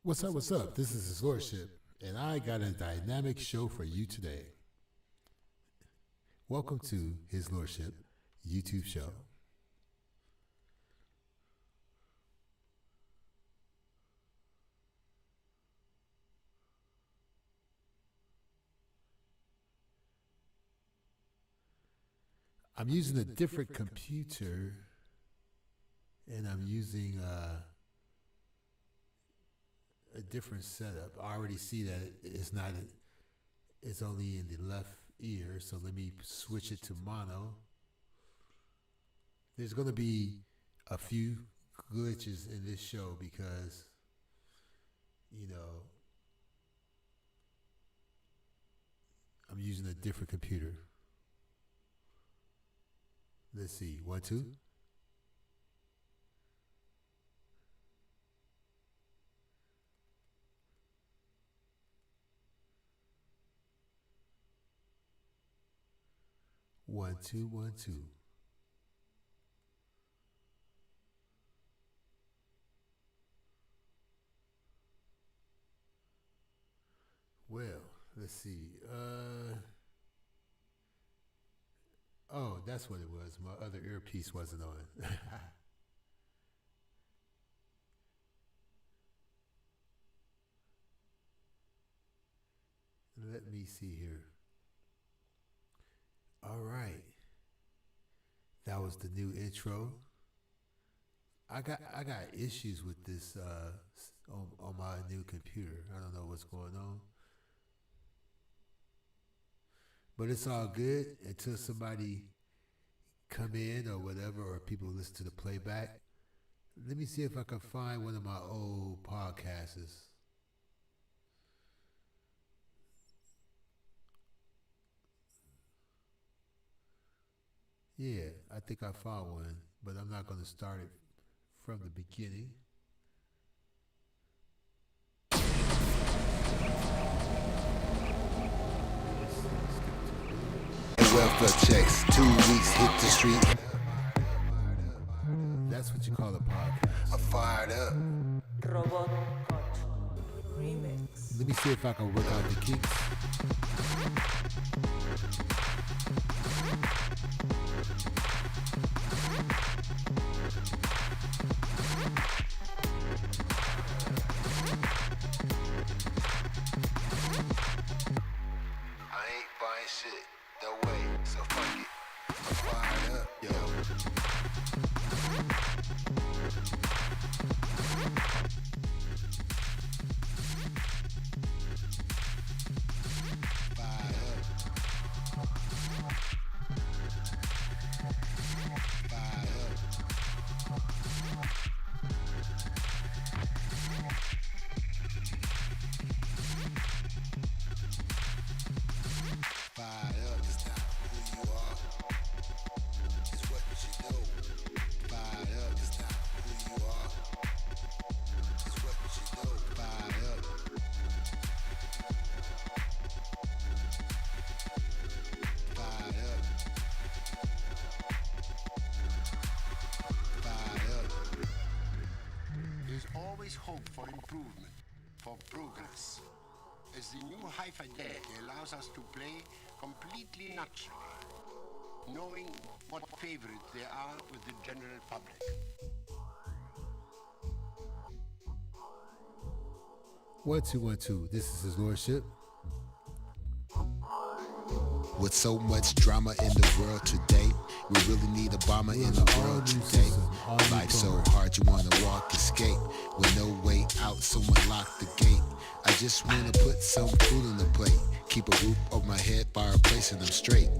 What's up? What's up? This is His Lordship, and I got a dynamic show for you today. Welcome to His Lordship YouTube show. I'm using a different computer, and I'm using a different setup. I already see that it's only in the left ear, so let me switch it to mono. There's going to be a few glitches in this show because, I'm using a different computer. Let's see, 1, 2. One, two, 1, 2. Well, let's see. Oh, that's what it was. My other earpiece wasn't on. Let me see here. All right. That was the new intro. I got issues with this on my new computer. I don't know what's going on. But it's all good until somebody come in or whatever, or people listen to the playback. Let me see if I can find one of my old podcasts. Yeah, I think I found one, but I'm not going to start it from the beginning. Welfare checks, 2 weeks hit the street. That's what you call a podcast. I'm fired up. Uncut remix. Let me see if I can work out the kinks. I ain't buying shit, no way, so fuck it. I'm fired up, yo. Fired up. Fired up. Fired up, it's not who you are, it's what you know. Fired up, it's not who you are, it's what you know. Fired up. Fired up. Fired up. There's always hope for improvement, for progress, as the new high fidelity allows us to play completely naturally, knowing what favorites there are with the general public. One, two, 1, 2. This is His Lordship. With so much drama in the world today, we really need a bomber in the world today. Life's so hard, you wanna walk, escape, with no way out, someone lock the gate. I just wanna put some food on the plate, keep a roof over my head, fireplace, and I'm straight.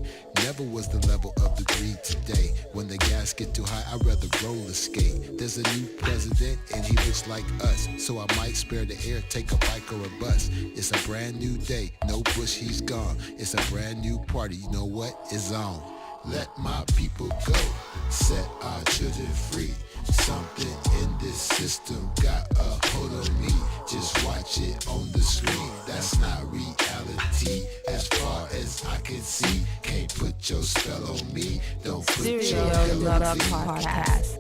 Never was the level of the greed today. When the gas get too high, I'd rather roller skate. There's a new president and he looks like us, so I might spare the air, take a bike or a bus. It's a brand new day, no Bush, he's gone. It's a brand new party, you know what is on. Let my people go, set our children free. Something in this system got a hold on me. Just watch it on the screen, that's not reality. As far as I can see, can't put your spell on me. Don't put your Serial spell Love on me. Podcast.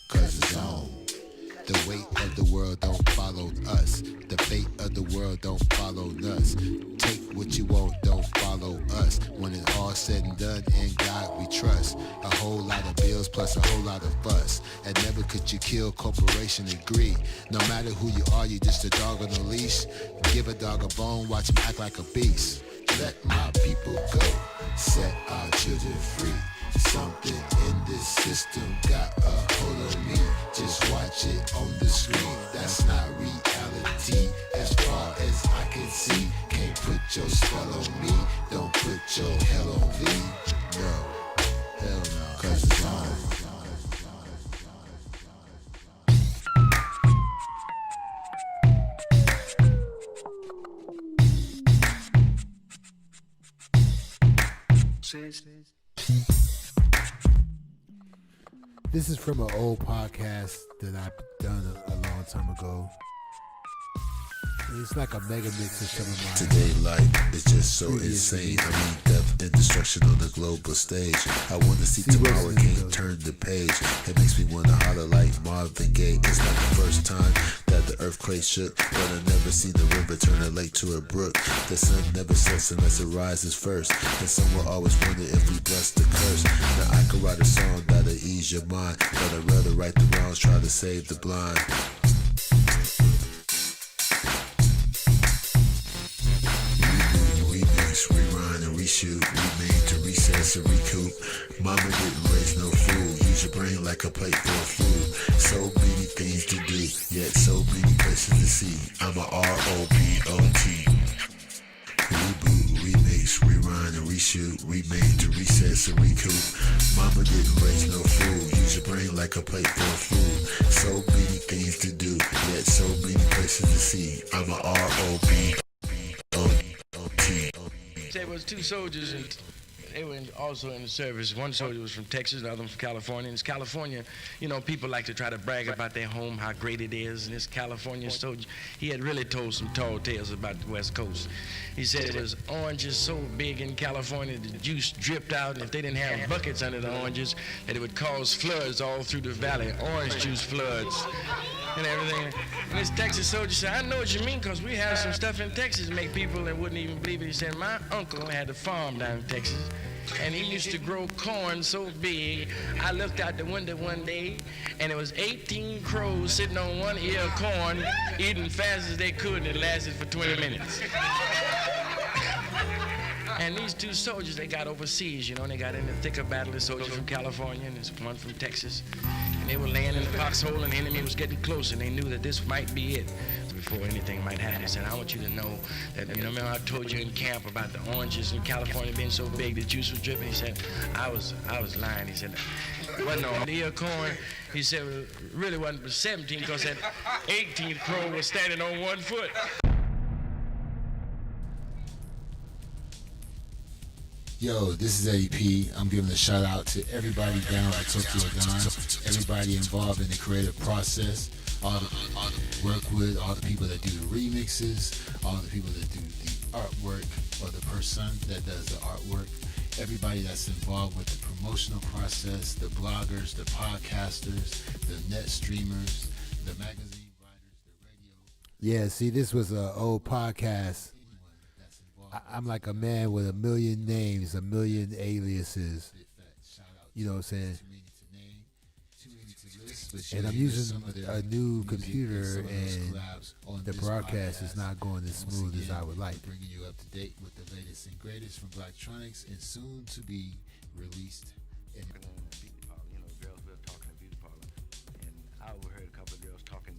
Cause it's on. The weight of the world world don't follow us. The fate of the world don't follow us. Take what you want, don't follow us. When it's all said and done, in God we trust. A whole lot of bills plus a whole lot of fuss. And never could you kill corporation and greed. No matter who you are, you just a dog on a leash. Give a dog a bone, watch him act like a beast. Let my people go, set our children free. Something in this system got a hold on me. Just watch it on the screen. That's not reality as far as I can see. Can't put your spell on me. Don't put your hell on me. No, hell no, 'cause it's on. This is from an old podcast that I've done a long time ago. It's like a mega mix of some of my... Today life is just so insane. I mean death and destruction on the global stage. I wanna see tomorrow, can't turn the page. It makes me wanna holler like Marvin Gaye. It's not the first time that the earthquake shook, but I never seen the river turn a lake to a brook. The sun never sets unless it rises first, and some will always wonder if we bless the curse. Now I could write a song that'll ease your mind, but I'd rather right the wrongs, try to save the blind. Rewind and reshoot, remade to recess and recoup. Mama didn't raise no fool. Use your brain like a plate for a food. So many things to do, yet so many places to see. I'm a ROBOT. Reboot, remix, rewind and reshoot, remade to recess and recoup. Mama didn't raise no fool. Use your brain like a plate for a food. So many things to do, yet so many places to see. I'm a ROBOT. There was two soldiers, and they were also in the service. One soldier was from Texas, the other one from California. And it's California, you know, people like to try to brag about their home, how great it is. And this California soldier, he had really told some tall tales about the West Coast. He said it was oranges so big in California, the juice dripped out, and if they didn't have buckets under the oranges, that it would cause floods all through the valley, orange juice floods and everything. And this Texas soldier said, I know what you mean, because we have some stuff in Texas to make people that wouldn't even believe it. He said, my uncle had a farm down in Texas, and he used to grow corn so big, I looked out the window one day, and there was 18 crows sitting on one ear of corn, eating fast as they could, and it lasted for 20 minutes. And these two soldiers, they got overseas, you know, and they got in the thick of battle. The soldier from California and this one from Texas. And they were laying in the foxhole, and the enemy was getting close, and they knew that this might be it. So before anything might happen, they said, I want you to know that, you know, remember I told you in camp about the oranges in California being so big, the juice was dripping? He said, I was lying. He said, wasn't on the ear of corn. He said, it really wasn't but 17, because that 18th crow was standing on one foot. Yo, this is Eddie P. I'm giving a shout out to everybody down at Tokyo Don, everybody involved in the creative process, all the work with, all the people that do the remixes, all the people that do the artwork, or the person that does the artwork, everybody that's involved with the promotional process, the bloggers, the podcasters, the net streamers, the magazine writers, the radio. Yeah, see, this was an old podcast. I'm like a man with a million names, a million aliases. You know what I'm saying? And I'm using a new computer, and the broadcast is not going as smooth as I would like. Bringing you up to date with the latest and greatest from Blacktronics, and soon to be released. You know, girls were talking in beauty parlor, and I overheard a couple of girls talking.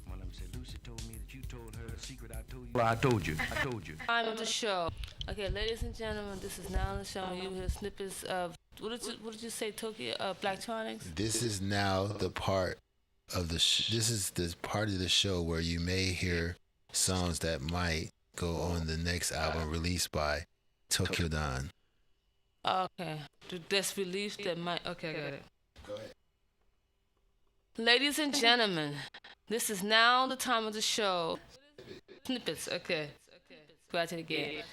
One of them said, Lucy told me that you told her the secret I told you. Well, I told you. Time of the show. Okay, ladies and gentlemen, this is now the show. You hear snippets of what did you say, Tokyo Blacktronics? This is now the part of the this is the part of the show where you may hear songs that might go on the next album released by Tokyo Don. Okay, that's released that might. Okay, I got it. Go ahead. Ladies and gentlemen, this is now the time of the show. Snippets. Okay. Scratch it again.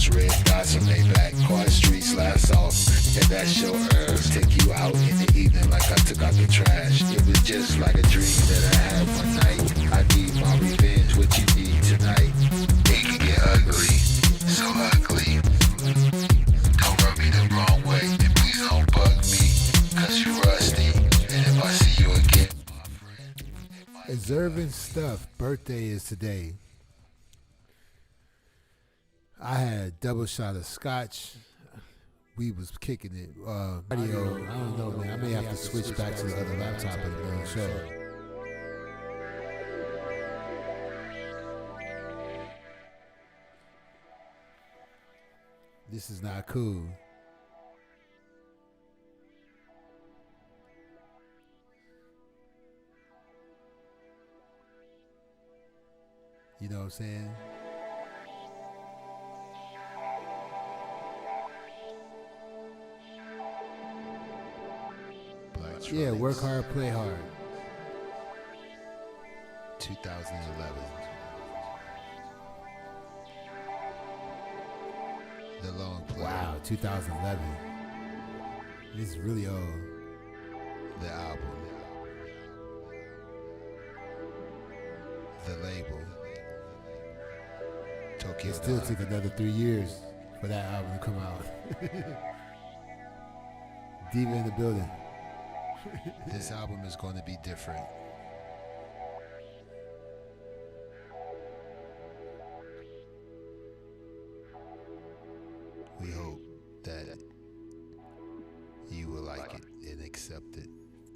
flash, red dots on they back, car streets last off. And that's your herbs, take you out in the evening like I took out the trash. It was just like a dream that I had one night. I need my revenge, what you need tonight. It can get ugly, so ugly. Don't rub me the wrong way, and please don't bug me, cause you rusty. And if I see you again, Observing stuff. Birthday is today. I had a double shot of scotch. We was kicking it. Audio, I don't know, man. I may have to switch back to the other laptop in the middle of the show. This is not cool. You know what I'm saying? Yeah, work hard, play hard. 2011. The long play. Wow, 2011. This is really old. The album. The label. Tokyo It still Dive. took another 3 years for that album to come out. Diva in the building. This album is going to be different. We hope that you will like it and accept it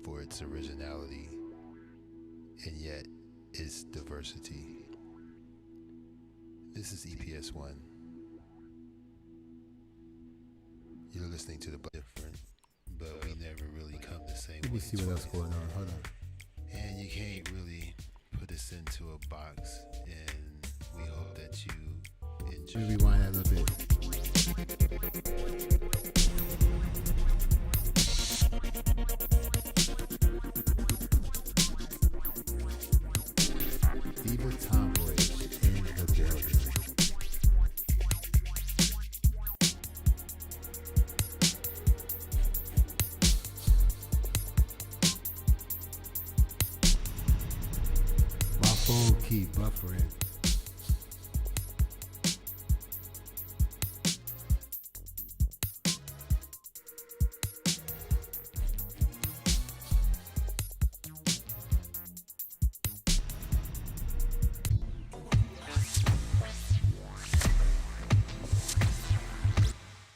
for its originality and yet its diversity. This is EPS1. You're listening to the different, but we never really come the same Let way. me see what else going on. Hold on. And you can't really put us into a box, and we hope that you enjoy. Let me rewind that a little bit. Diva Tomboy in the building. My phone keep buffering.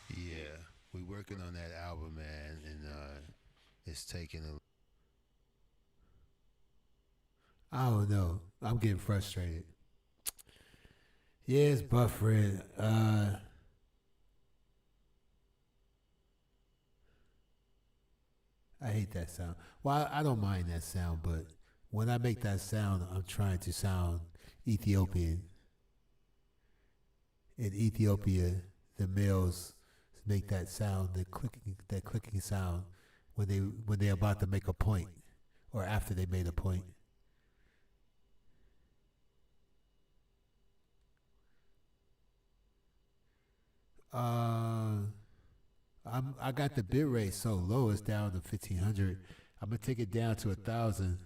Yeah, we're working on that album, man, and it's taking a. I don't know. I'm getting frustrated. Yeah, it's buffering. I hate that sound. Well, I don't mind that sound, but when I make that sound, I'm trying to sound Ethiopian. In Ethiopia, the males make that sound, that clicking sound, when they're about to make a point, or after they made a point. I got the bit rate so low, it's down to 1500. I'm gonna take it down to 1000.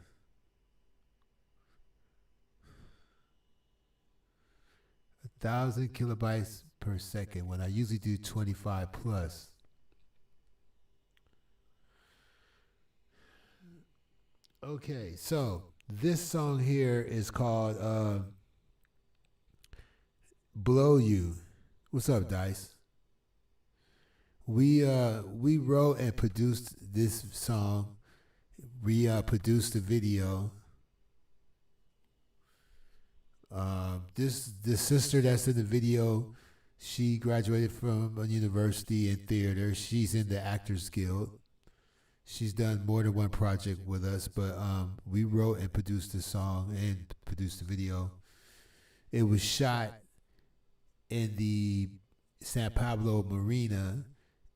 A 1000 kilobytes per second when I usually do 25 plus. Okay, so this song here is called Blow You. What's up, Dice? We wrote and produced this song. We produced the video. The sister that's in the video, she graduated from a university in theater. She's in the Actors Guild. She's done more than one project with us, but we wrote and produced the song and produced the video. It was shot in the San Pablo Marina,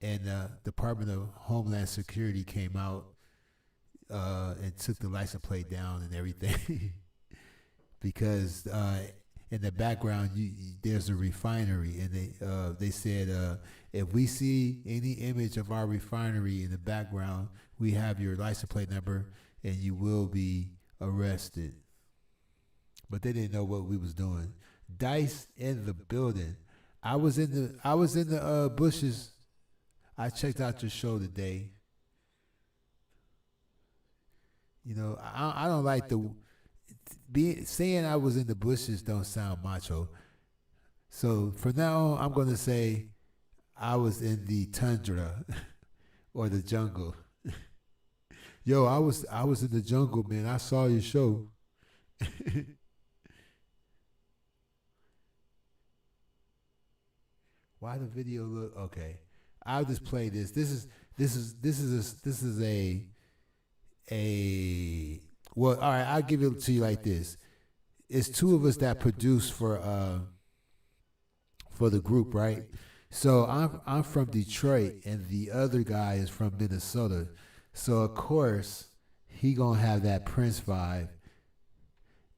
and the Department of Homeland Security came out and took the license plate down and everything because in the background, there's a refinery, and they said if we see any image of our refinery in the background, we have your license plate number, and you will be arrested. But they didn't know what we was doing. Dice in the building. I was in the bushes. I checked out your show today. You know, I don't like saying I was in the bushes don't sound macho. So from now on, I'm gonna say I was in the tundra or the jungle. Yo, I was in the jungle, man. I saw your show. Why the video look okay? I'll just play this. This is a well. All right, I'll give it to you like this. It's two of us that produce for the group, right? So I'm from Detroit, and the other guy is from Minnesota. So of course he gonna have that Prince vibe,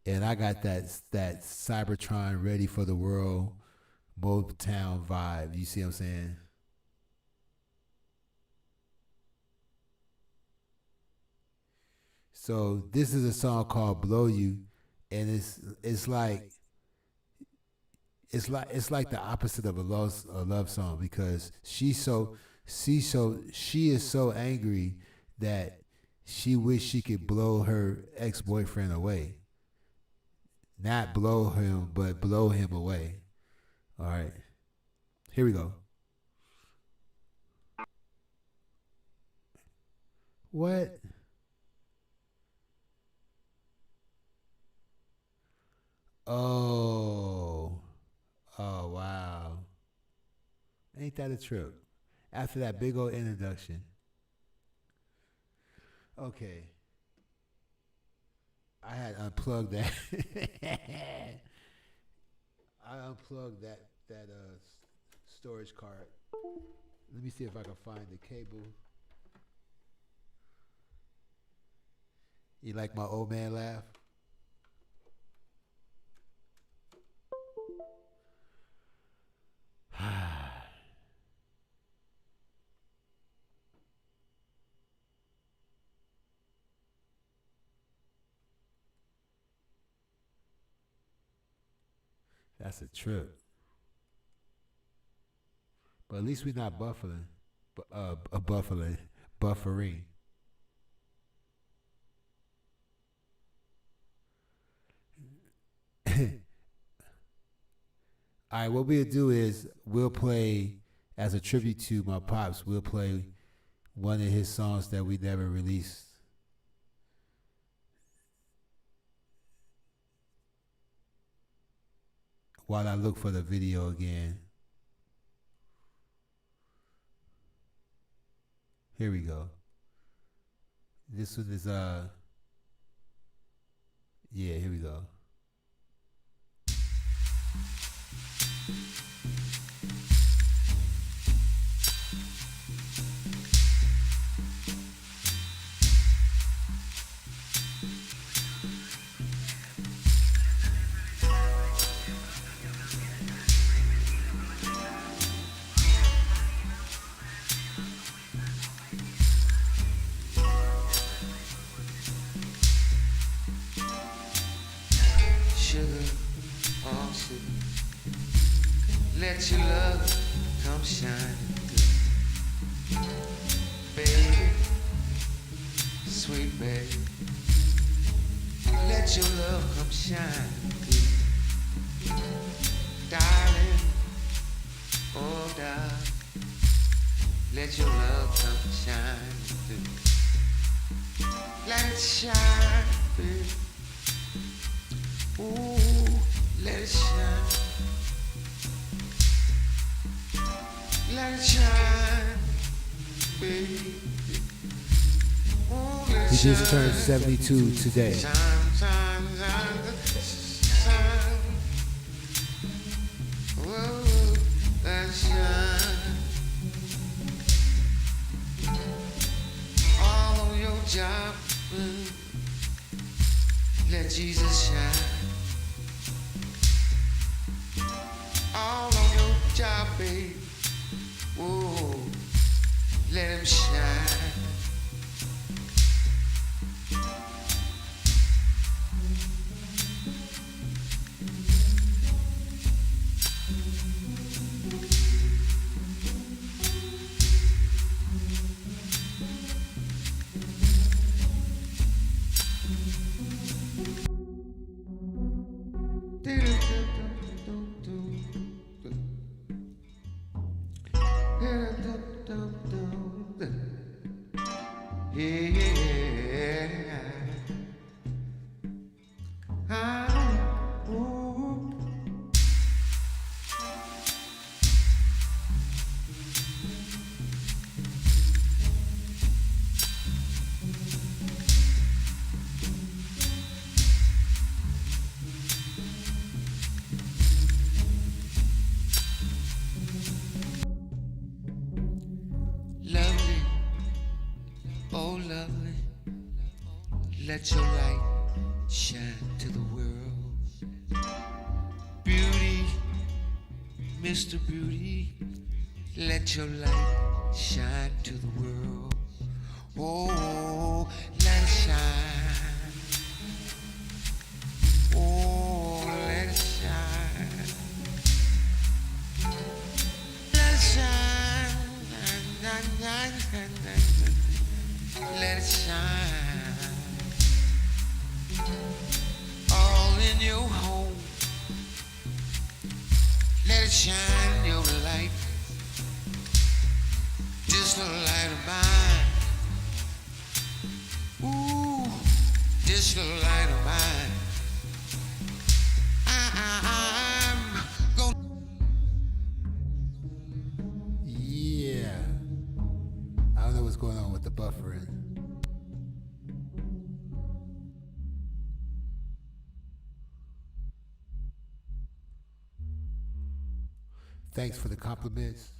and I got that Cybertron ready for the world Motown vibe. You see what I'm saying? So this is a song called "Blow You," and it's like the opposite of a love song, because she is so angry that she wish she could blow her ex-boyfriend away. Not blow him, but blow him away. All right, here we go. What? Oh wow. Ain't that a trip? After that big old introduction. Okay. I had unplugged that. I unplugged that storage card. Let me see if I can find the cable. You like my old man laugh? That's a trip. But at least we're not buffering. Buffering. All right, what we'll do is we'll play, as a tribute to my pops, we'll play one of his songs that we never released. While I look for the video again. Here we go. This one is yeah, here we go. Let your love come shine through. Baby, sweet baby, let your love come shine through. Darling, oh darling, let your love come shine through. Let it shine, baby. Ooh, let it shine. Let it shine, baby. Ooh, let it He just turned 72 today. Shine, shine, shine, shine. Ooh, let it shine. All on your job, let Jesus shine. let him shine. Lovely, oh lovely, let your light shine to the world. Beauty, Mr. Beauty, let your light shine to the world. Oh, let it shine. Oh, let it shine. Let it shine. Let it shine. All in your home. Let it shine your light. Just a light of mine. Ooh, just a light of mine. I'm gonna. Yeah. I don't know what's going on with the buffering. Thanks for the compliments.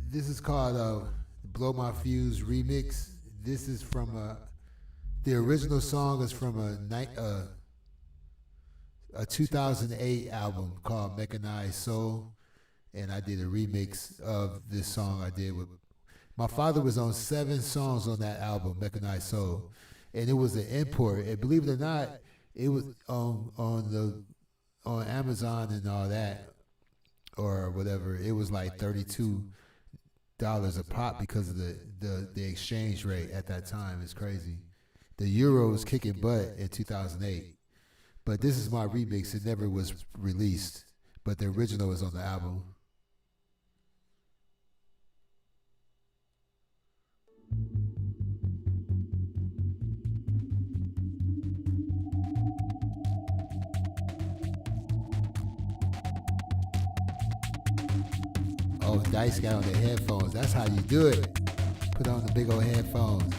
This is called Blow My Fuse Remix. This is from the original song is from a 2008 album called Mechanized Soul, and I did a remix of this song I did with my father. Was on 7 songs on that album, Mechanized Soul, and it was an import. And believe it or not, it was on Amazon and all that or whatever. It was like $32 a pop because of the exchange rate at that time. It's crazy. The euro was kicking butt in 2008. But this is my remix. It never was released, but the original is on the album. Oh, Dice got on the headphones. That's how you do it. Put on the big old headphones.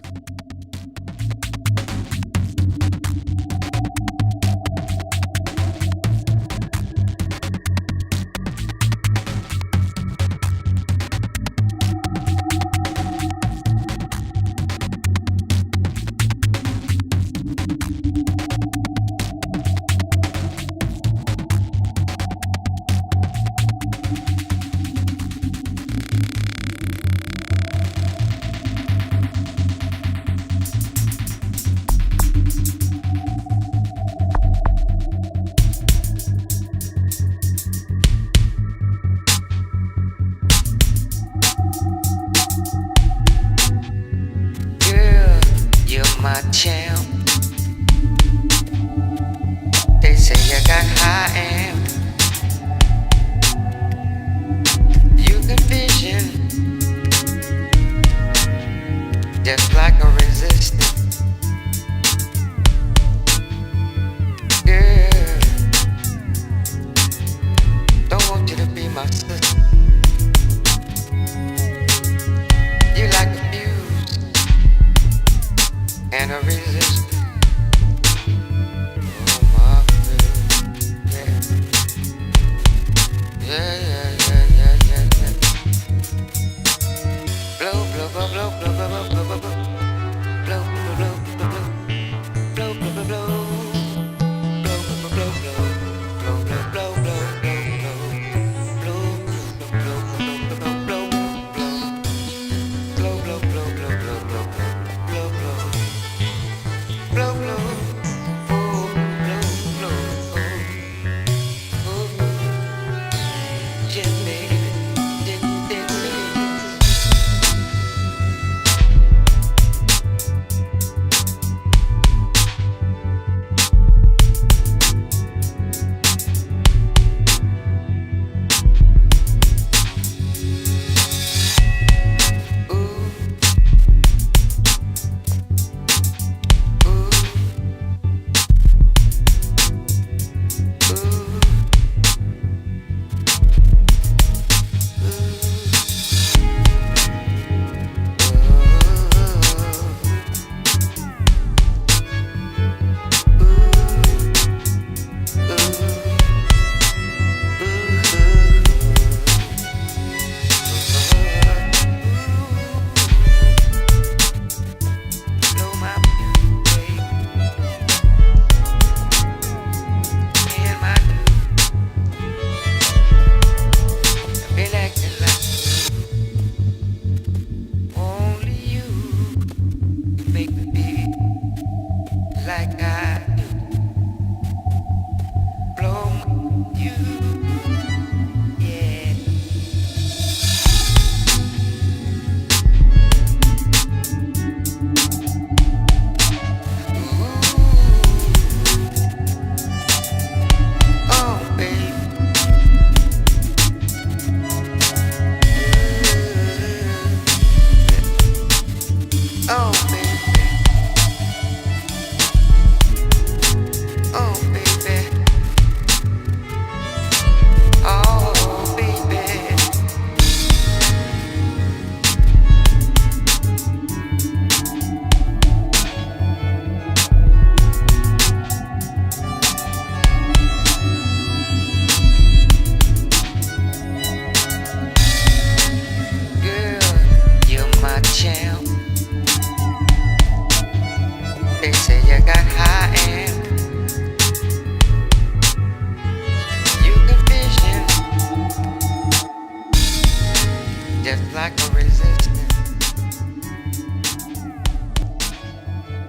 just like a resistance.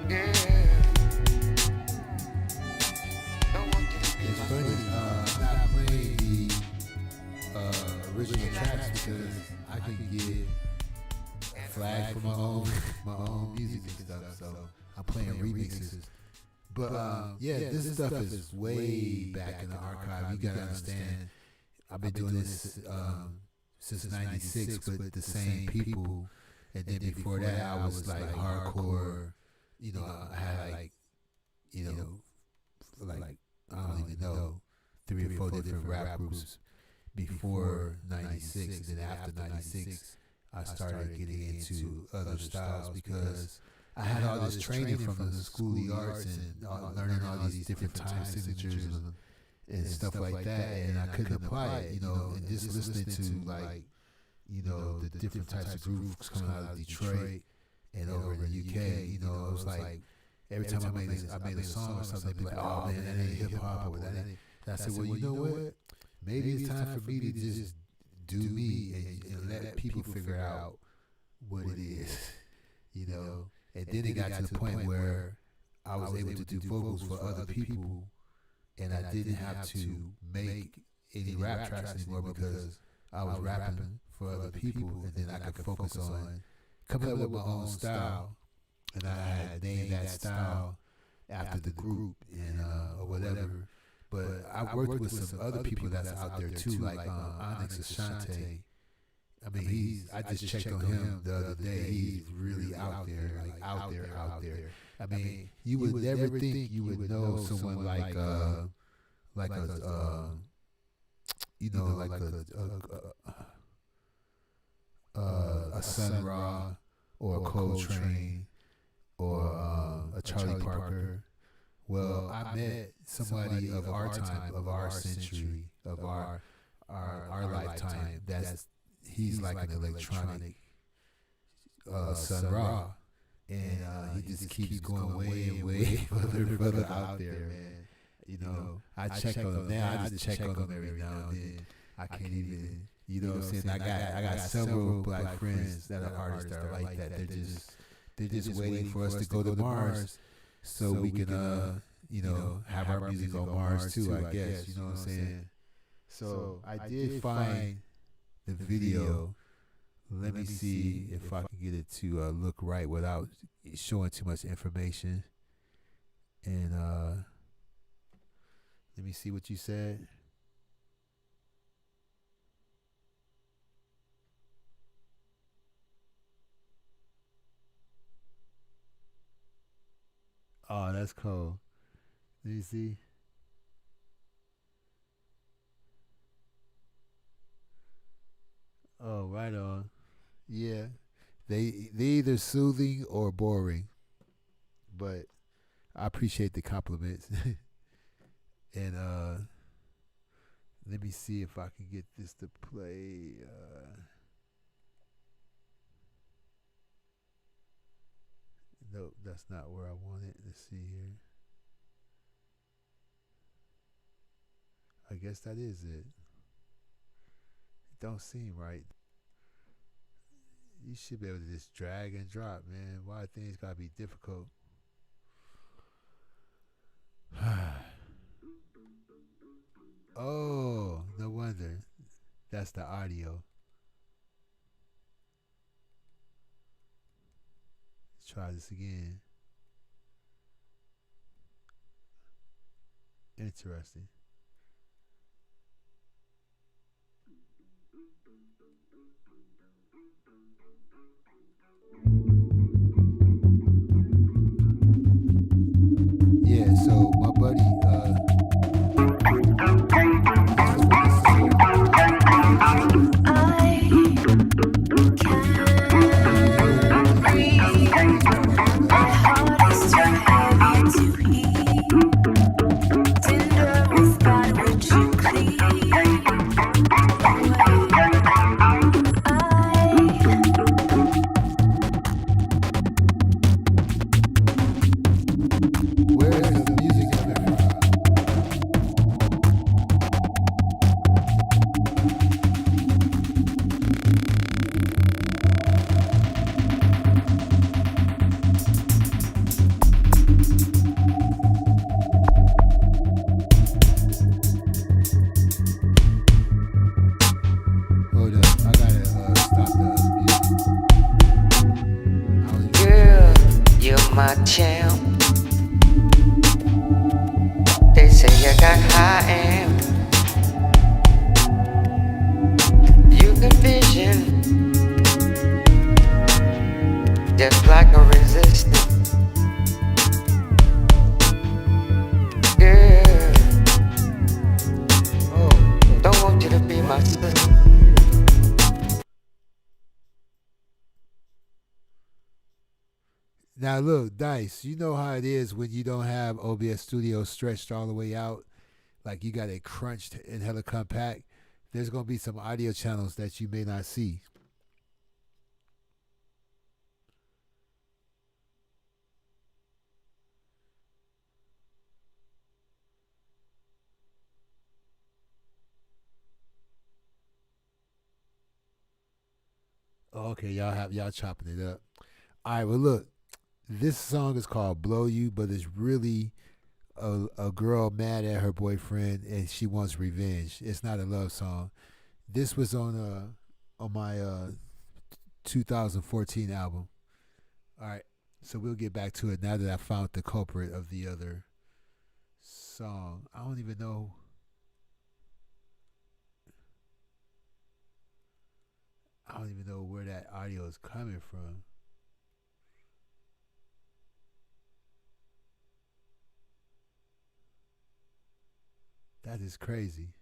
Yeah. Don't want you to be It's my funny, I'm not playing the original tracks because I can get a flag for my own music and stuff, so I'm playing remixes. But yeah, this stuff is way back in the archive. You gotta understand, I've been doing this since '96 with the same people, and then before that I was like hardcore. You know, I had like, you know, like I don't even know, 3 or 4 different rap groups before '96. And then after '96, I started getting into other styles because I had all this training from the School of the Arts and learning all these different time signatures and stuff like that, and I couldn't apply it, you know, and just listening to like, you know, the different types of groups coming out of Detroit and over in the UK, you know, it was like every time I made a song or something, they'd be like, oh man, that ain't hip hop or that ain't. And I said, well, you know what? Maybe it's time for me to just do me and let people figure out what it is, you know. And then it got to the point where I was able to do vocals for other people, and I didn't have to make any rap tracks anymore because I was rapping for other people, and then I could focus on coming up with my own style, and I had named that style after the group and or whatever. But I worked with some other people that's out there too, like Onyx Ashante. I mean, I just checked on him the other day. He's really out there, like out there. I mean, you would never think you would know someone like you know, like a Sun Ra or a Coltrane or a Charlie Parker. Well, I met somebody of our time, of our century, of our lifetime. He's like an electronic Sun Ra, and he just keeps going way and way further out there, man. You know, I check on him now. I just check on him every now and then. I can't even, you know what I'm saying? I got several black friends that are artists that are like that. They're just waiting for us to go to Mars so we can, you know, have our music on Mars too, I guess. You know what I'm saying? So I did find the video. Let me see if I can get it to look right without showing too much information. And let me see what you said. Oh, that's cool. Let me see. Oh, right on. Yeah. They either soothing or boring. But I appreciate the compliments. And let me see if I can get this to play. Nope, that's not where I want it. Let's see here. I guess that is it. It don't seem right. You should be able to just drag and drop, man. Why things gotta be difficult? Oh, no wonder. That's the audio. Let's try this again. Interesting. Yeah, so my buddy, where's the music coming from? my champ. They say I got high amp. You can vision just like a resistant. Girl, don't want you to be my sister. Now look, Dice, you know how it is when you don't have OBS Studio stretched all the way out, like you got it crunched and hella compact. There's gonna be some audio channels that you may not see. Okay, y'all chopping it up. All right, well look, this song is called "Blow You," but it's really a girl mad at her boyfriend and she wants revenge. It's not a love song. This was on my 2014 album. All right, so we'll get back to it now that I found the culprit of the other song. I don't even know. Where that audio is coming from. That is crazy.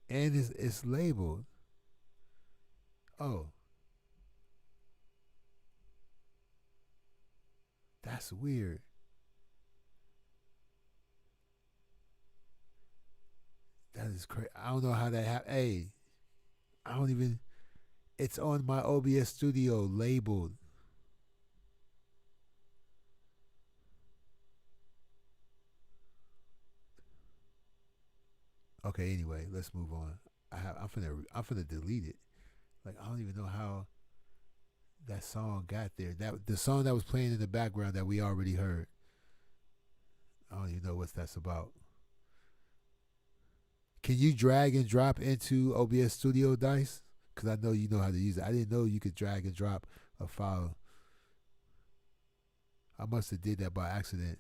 And it's labeled. Oh. That's weird. That is crazy. I don't know how that happened. Hey, I don't even. It's on my OBS Studio labeled. Okay, anyway, let's move on. I'm finna delete it. Like I don't even know how that song got there. That the song that was playing in the background that we already heard. I don't even know what that's about. Can you drag and drop into OBS Studio, Dice? Because I know you know how to use it. I didn't know you could drag and drop a file. I must have did that by accident.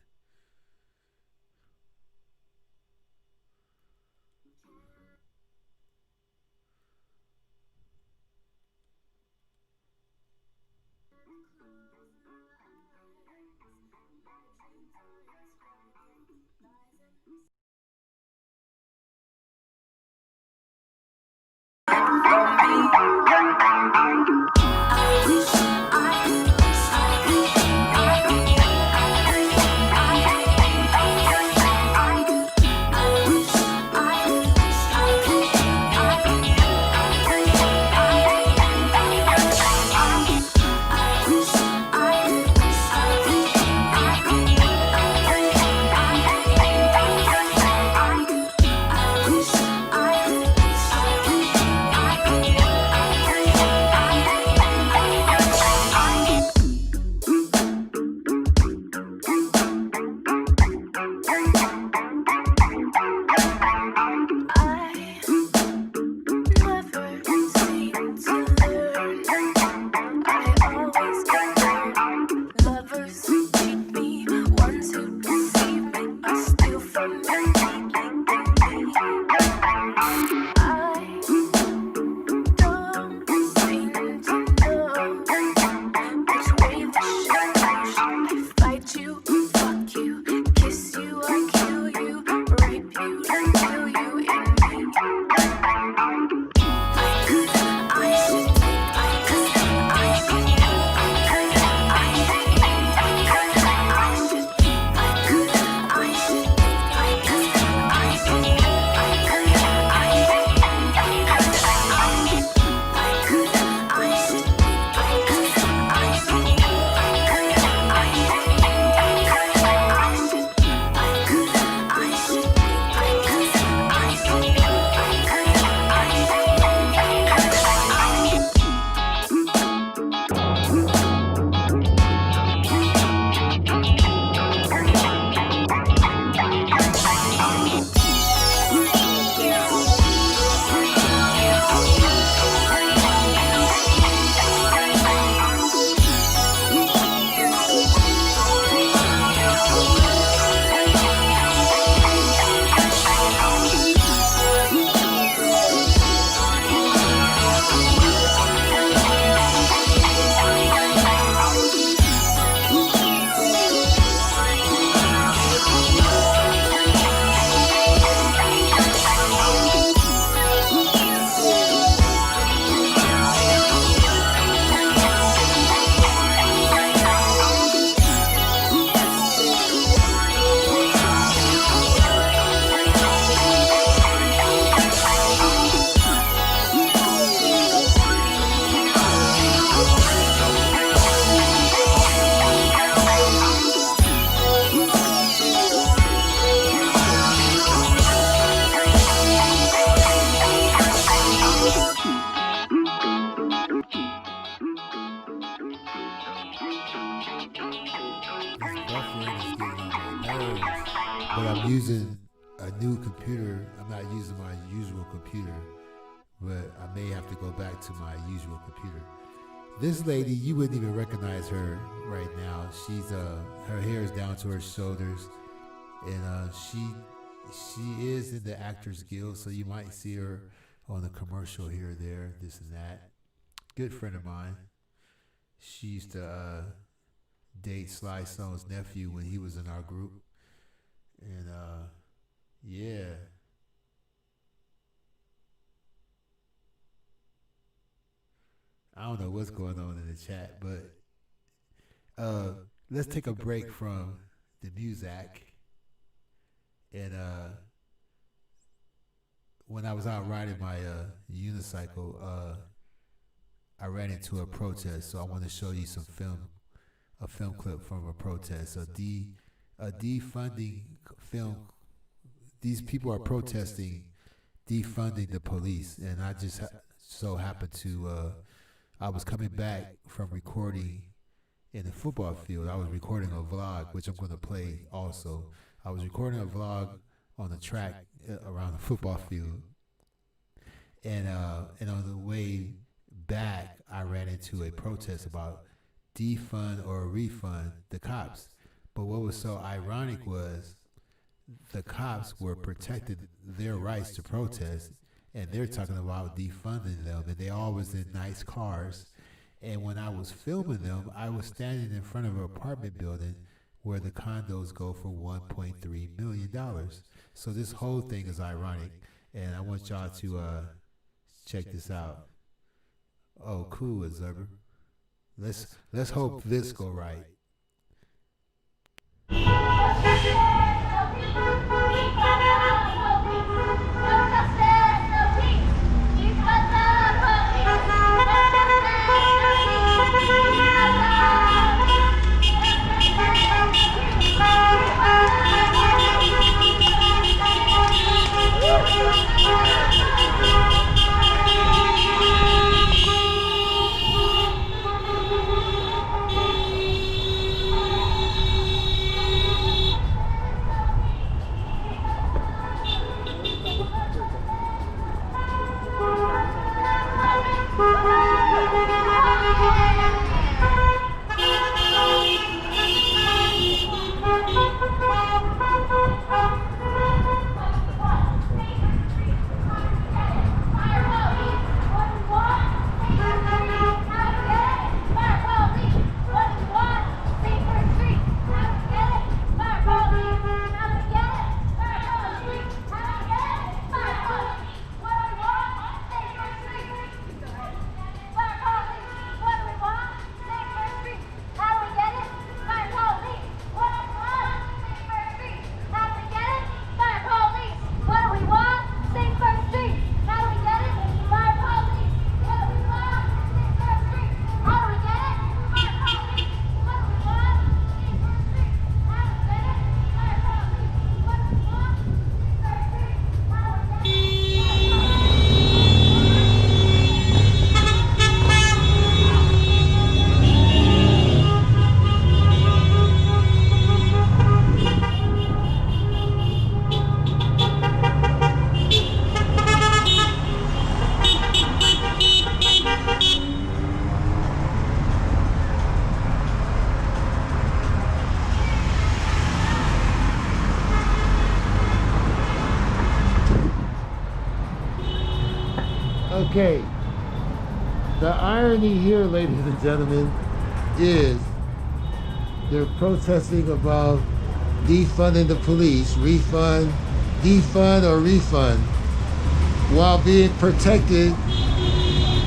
a new computer. I'm not using my usual computer, but I may have to go back to my usual computer. This lady, you wouldn't even recognize her right now. She's her hair is down to her shoulders, and she is in the Actors Guild, so you might see her on a commercial here or there, this and that. Good friend of mine. She used to date Sly Stone's nephew when he was in our group, and yeah. I don't know what's going on in the chat, but let's take a break from the music. And when I was out riding my unicycle, I ran into a protest. So I want to show you a film clip from a protest. A defunding film. These people are protesting defunding the police, and I just so happened to. I was coming back from recording in the football field. I was recording a vlog, which I'm going to play also. I was recording a vlog on the track around the football field. And on the way back, I ran into a protest about defund or refund the cops. But what was so ironic was the cops were protected their rights to protest, and they're talking about defunding them, and they all was in nice cars. And when I was filming them, I was standing in front of an apartment building where the condos go for $1.3 million. So this whole thing is ironic, and I want y'all to check this out. Oh, cool, Observer. Let's hope this go right. Okay, the irony here, ladies and gentlemen, is they're protesting about defunding the police, defund or refund, while being protected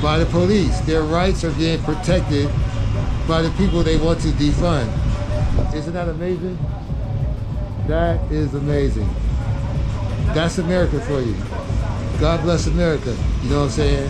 by the police. Their rights are being protected by the people they want to defund. Isn't that amazing? That is amazing. That's America for you. God bless America. You know what I'm saying?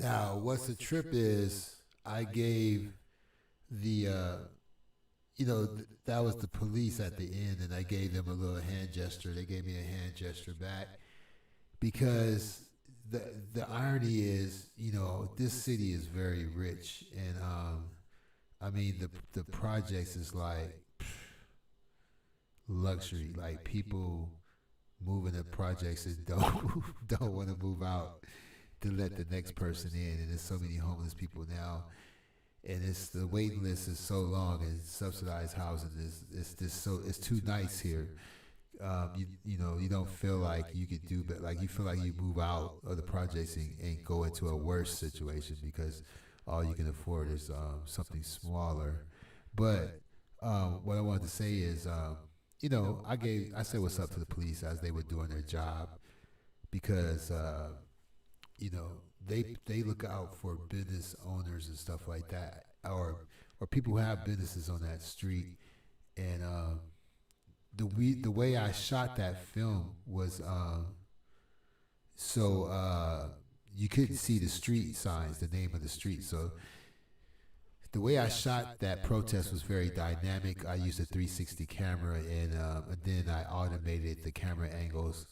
Now, what's the trip is I gave the, that was the police at the end, and I gave them a little hand gesture. They gave me a hand gesture back because the irony is, this city is very rich, and I mean the projects is like luxury, like people moving to projects and don't want to move out to let the next person in, and there's so many homeless people now, and the waiting list is so long, and subsidized housing it's too nice here. You don't feel like you could do, but like you feel like you move out of the projects and go into a worse situation because all you can afford is something smaller. But what I wanted to say is, I said what's up to the police as they were doing their job because they look out for business owners and stuff like that, or people who have businesses on that street. And the way I shot that film was so you couldn't see the street signs, the name of the street. So the way I shot that protest was very dynamic. I used a 360 camera, and then I automated the camera angles,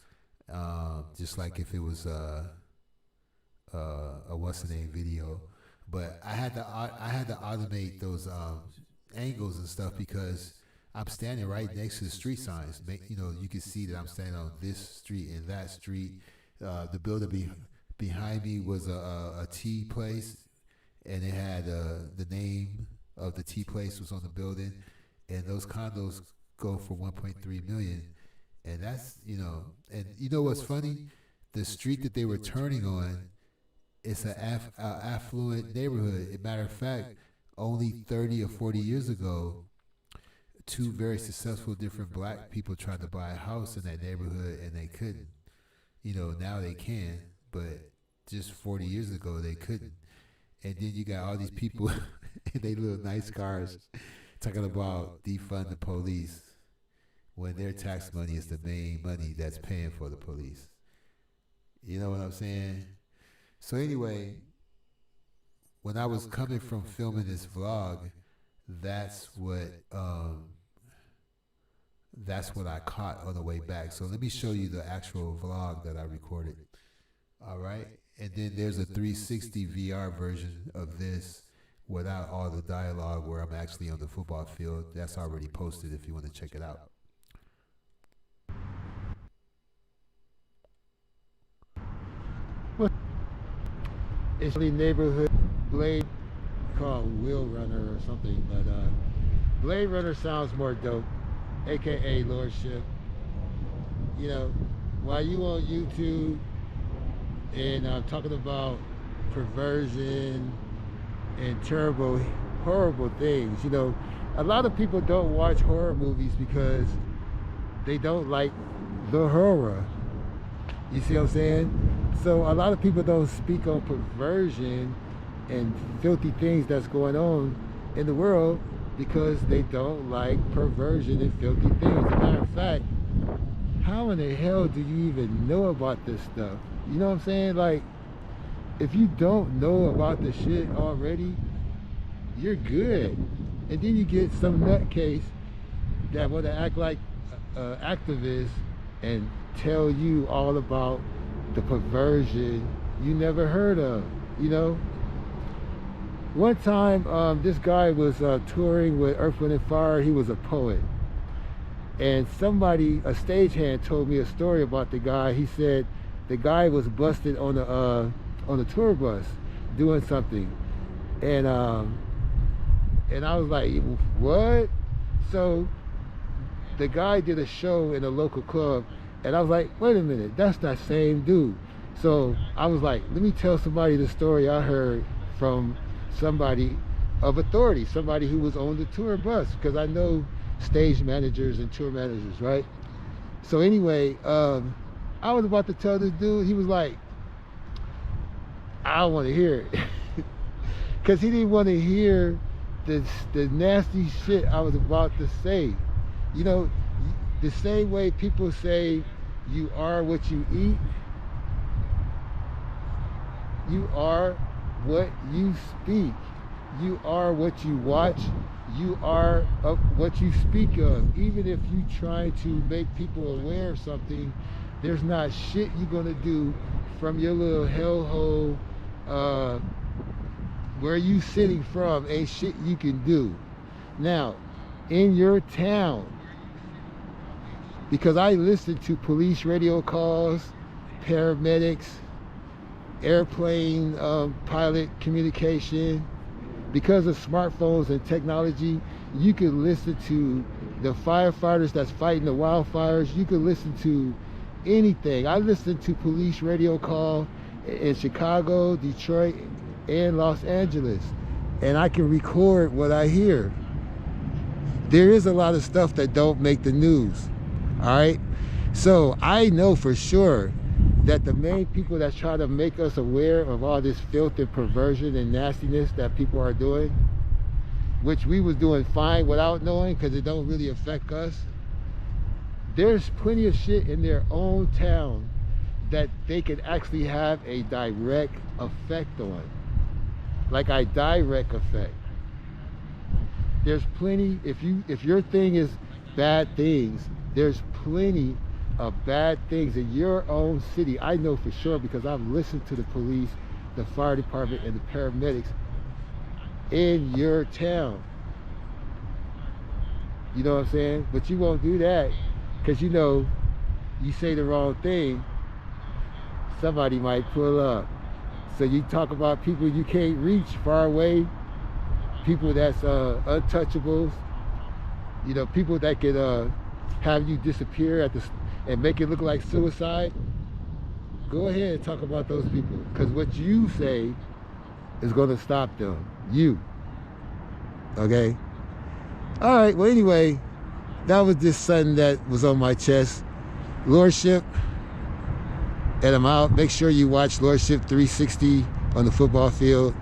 just like if it was a what's the name video. But I had to automate those angles and stuff because I'm standing right next to the street signs. You can see that I'm standing on this street and that street. The building behind me was a tea place, and it had the name of the tea place was on the building, and those condos go for 1.3 million. And that's and what's funny? The street that they were turning on, it's an affluent neighborhood. As a matter of fact, only 30 or 40 years ago, two very successful different black people tried to buy a house in that neighborhood, and they couldn't. Now they can, but just 40 years ago they couldn't. And then you got all these people in their little nice cars talking about defund the police when their tax money is the main money that's paying for the police. You know what I'm saying? So anyway, when I was coming from filming this vlog, that's what I caught on the way back. So let me show you the actual vlog that I recorded. All right, and then there's a 360 VR version of this without all the dialogue, where I'm actually on the football field. That's already posted if you want to check it out. It's the neighborhood Blade, called Wheel Runner or something, but Blade Runner sounds more dope, aka Lordship. While you on YouTube and talking about perversion and terrible, horrible things, a lot of people don't watch horror movies because they don't like the horror. You see what I'm saying? So a lot of people don't speak on perversion and filthy things that's going on in the world because they don't like perversion and filthy things. As a matter of fact, how in the hell do you even know about this stuff? You know what I'm saying? Like, if you don't know about the shit already, you're good. And then you get some nutcase that want to act like activists and tell you all about the perversion you never heard of. One time this guy was touring with Earth, Wind and Fire. He was a poet, and a stagehand told me a story about the guy. He said the guy was busted on a tour bus doing something, and I was like, what? So the guy did a show in a local club, and I was like, wait a minute, that's that same dude. So I was like, let me tell somebody the story I heard from somebody of authority, somebody who was on the tour bus, because I know stage managers and tour managers, right? So anyway, I was about to tell this dude. He was like, I don't want to hear it. Because he didn't want to hear the nasty shit I was about to say. The same way people say you are what you eat, you are what you speak. You are what you watch. You are what you speak of. Even if you try to make people aware of something, there's not shit you're gonna do from your little hellhole where you sitting from. Ain't shit you can do. Now, in your town, because I listen to police radio calls, paramedics, airplane pilot communication. Because of smartphones and technology, you can listen to the firefighters that's fighting the wildfires. You can listen to anything. I listen to police radio call in Chicago, Detroit, and Los Angeles, and I can record what I hear. There is a lot of stuff that don't make the news, all right? So I know for sure that the main people that try to make us aware of all this filth and perversion and nastiness that people are doing, which we was doing fine without knowing because it don't really affect us, there's plenty of shit in their own town that they could actually have a direct effect on, like a direct effect. There's plenty, if your thing is bad things, there's plenty of bad things in your own city. I know for sure because I've listened to the police, the fire department, and the paramedics in your town. You know what I'm saying? But you won't do that because you know you say the wrong thing, somebody might pull up. So you talk about people you can't reach far away, people that's untouchables, you know, people that could have you disappear and make it look like suicide. Go ahead and talk about those people, because what you say is going to stop them. You. Okay? All right, well, anyway, that was just something that was on my chest. Lordship, and I'm out. Make sure you watch Lordship 360 on the football field.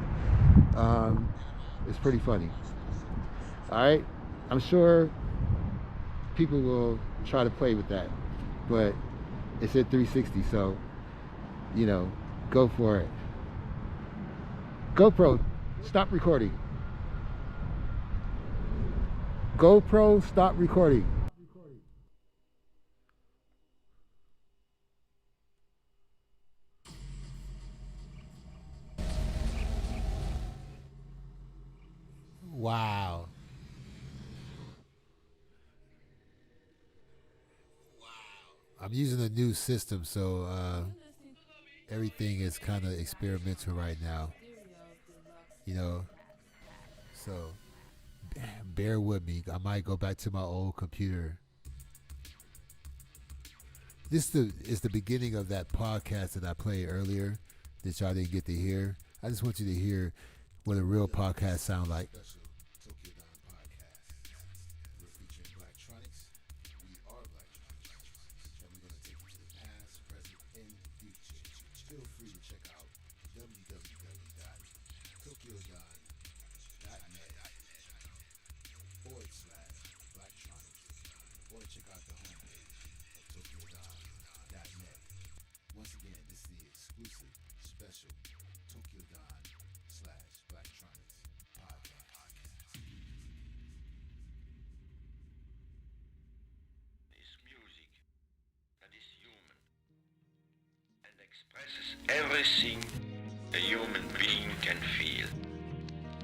It's pretty funny. All right? I'm sure people will try to play with that, but it's at 360, so, you know, go for it. GoPro, stop recording. GoPro, stop recording. Wow. I'm using a new system, so everything is kind of experimental right now. You know, so bear with me. I might go back to my old computer. This is the beginning of that podcast that I played earlier that y'all didn't get to hear. I just want you to hear what a real podcast sounds like. Everything a human being can feel.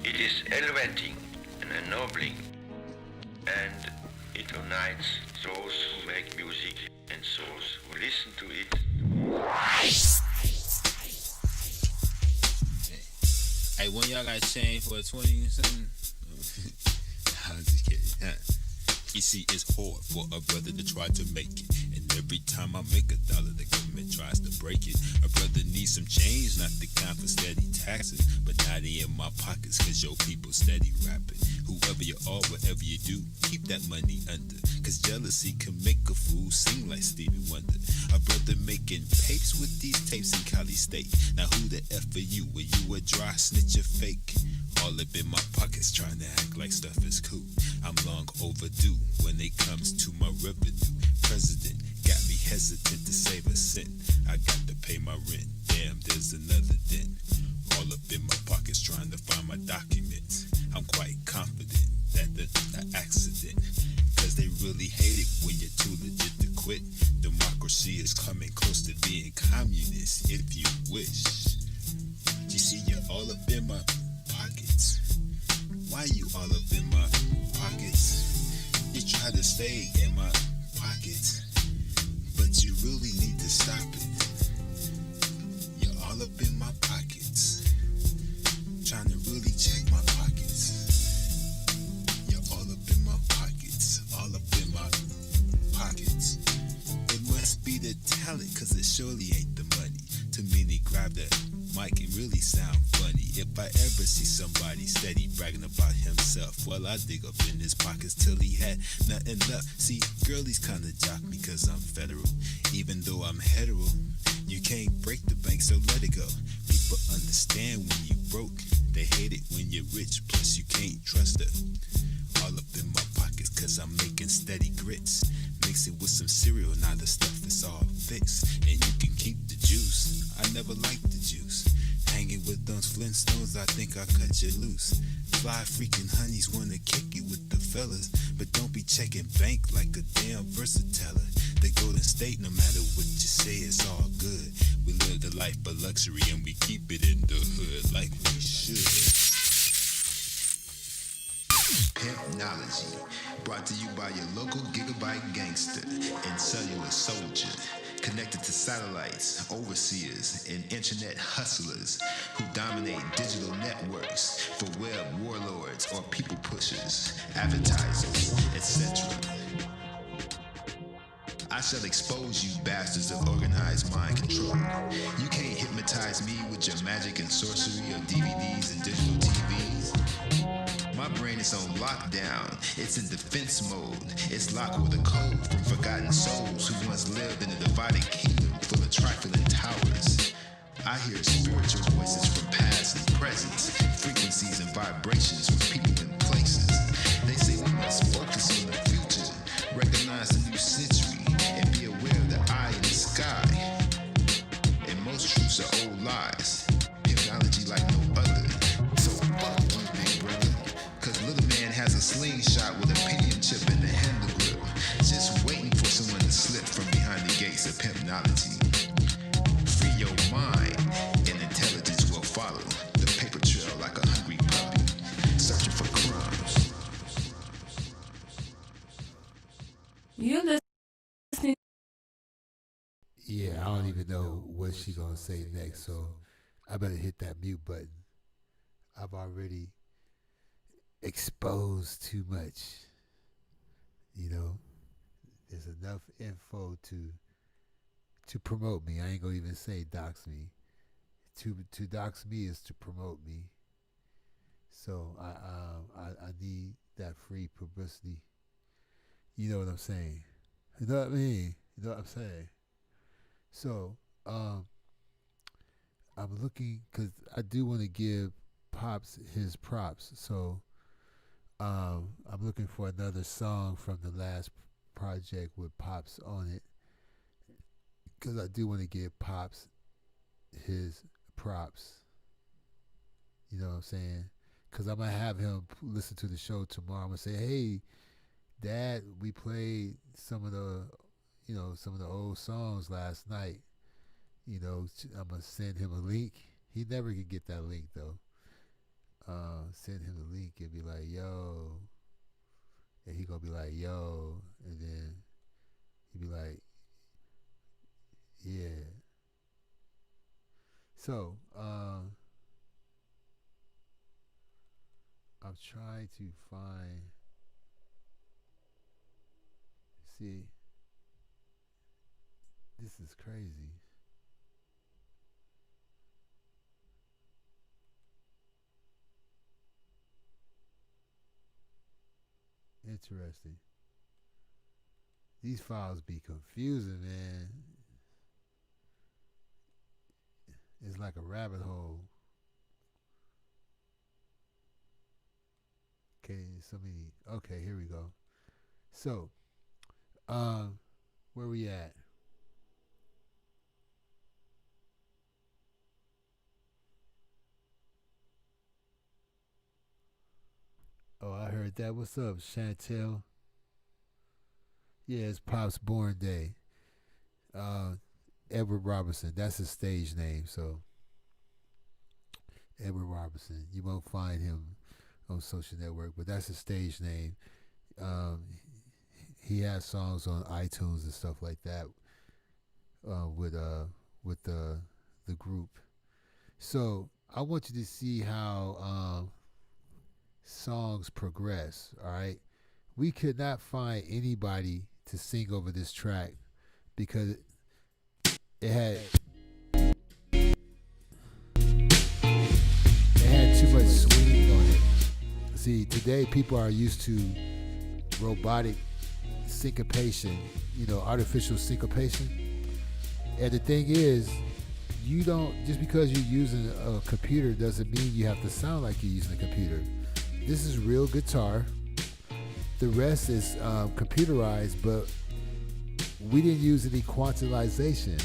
It is elevating and ennobling, and it unites those who make music and those who listen to it. Hey, when y'all got changed for a 20 or something? I'm just kidding. You see, it's hard for a brother to try to make it. And every time I make $1, the government tries to break it. A brother needs some change, not the kind for steady taxes. But now they in my pockets, cause your people steady rapping. Whoever you are, whatever you do, keep that money under. Cause jealousy can make a fool sing like Stevie Wonder. A brother making papes with these tapes in Cali State. Now who the F are you? Were you a dry snitch or fake? All up in my pockets trying to act like stuff is cool. I'm long overdue when it comes to my revenue. President got me hesitant to save a cent. I got to pay my rent. Damn, there's another dent. all up in my pockets trying to find my documents. I'm quite confident that that's an accident, cause they really hate it when you're too legit to quit. Democracy is coming close to being communist if you wish. You see, you're all up in my pockets. Why you all up in my pockets? You try to stay in my pockets, but you really need to stop it. You're all up in my pockets, trying to really check my pockets. You're all up in my pockets, all up in my pockets. It must be the talent, cause it surely ain't the money. Too many grab the mic and really sound funny. If I ever see somebody steady bragging about himself, well, I dig up in his pockets till he had nothing left. See, girlies kinda jock me cause I'm federal. Even though I'm hetero, you can't break the bank, so let it go. People understand when you broke, they hate it when you're rich, plus you can't trust her. All up in my pockets cause I'm making steady grits. Mix it with some cereal, now the stuff is all fixed. And you can keep the juice, I never liked the juice. Hanging with those Flintstones, I think I cut you loose. Fly freaking honeys wanna kick you with the fellas, but don't be checking bank like a damn versatile. They Golden State, no matter what you say, it's all good. We live the life of luxury and we keep it in the hood like we should. Pimpnology, brought to you by your local gigabyte gangster and cellular soldier. Connected to satellites, overseers, and internet hustlers who dominate digital networks for web warlords or people pushers, advertisers, etc. I shall expose you bastards of organized mind control. You can't hypnotize me with your magic and sorcery or DVDs and digital TVs. My brain is on lockdown. It's in defense mode. It's locked with a code from forgotten souls who once lived in a divided kingdom full of trifling towers. I hear spiritual voices from past and present, frequencies and vibrations from people and places. They say we must focus on the future, recognize the new century, and be aware of the eye in the sky. And most truths are old lies, hypnology like no other. So fuck you, big brother, cause little man has a slingshot with a pinion chip in the handle grip, just waiting for someone to slip from behind the gates of hypnology. Free your mind, and intelligence will follow the paper trail like a hungry puppy, searching for crumbs. You're listening. Yeah, I don't even know what she gonna say next, so I better hit that mute button. I've already exposed too much. You know, there's enough info to promote me. I ain't gonna even say dox me. To dox me is to promote me. So I need that free publicity. You know what I'm saying? You know what I mean? You know what I'm saying? So I'm looking because I do want to give Pops his props. So I'm looking for another song from the last project with Pops on it, because I do want to give Pops his props. You know what I'm saying? Because I'm going to have him listen to the show tomorrow. I'm going to say, hey, Dad, we played some of the old songs last night. You know, I'm going to send him a link. He never can get that link, though. Send him the link and be like, yo. And he going to be like, yo. And then he'd be like, yeah. So, I'm trying to find, see, this is crazy. Interesting. These files be confusing, man. It's like a rabbit hole. Okay, okay, here we go. So, where we at? that. What's up, Chantel? Yeah, it's Pop's born day. Edward Robertson. That's his stage name. So Edward Robertson. You won't find him on social network, but that's his stage name. He has songs on iTunes and stuff like that with the group. So I want you to see how songs progress. All right, we could not find anybody to sing over this track because it had too much swing on it. See, today people are used to robotic syncopation, artificial syncopation. And the thing is, you don't, just because you're using a computer doesn't mean you have to sound like you're using a computer. This is real guitar. The rest is computerized, but we didn't use any quantization.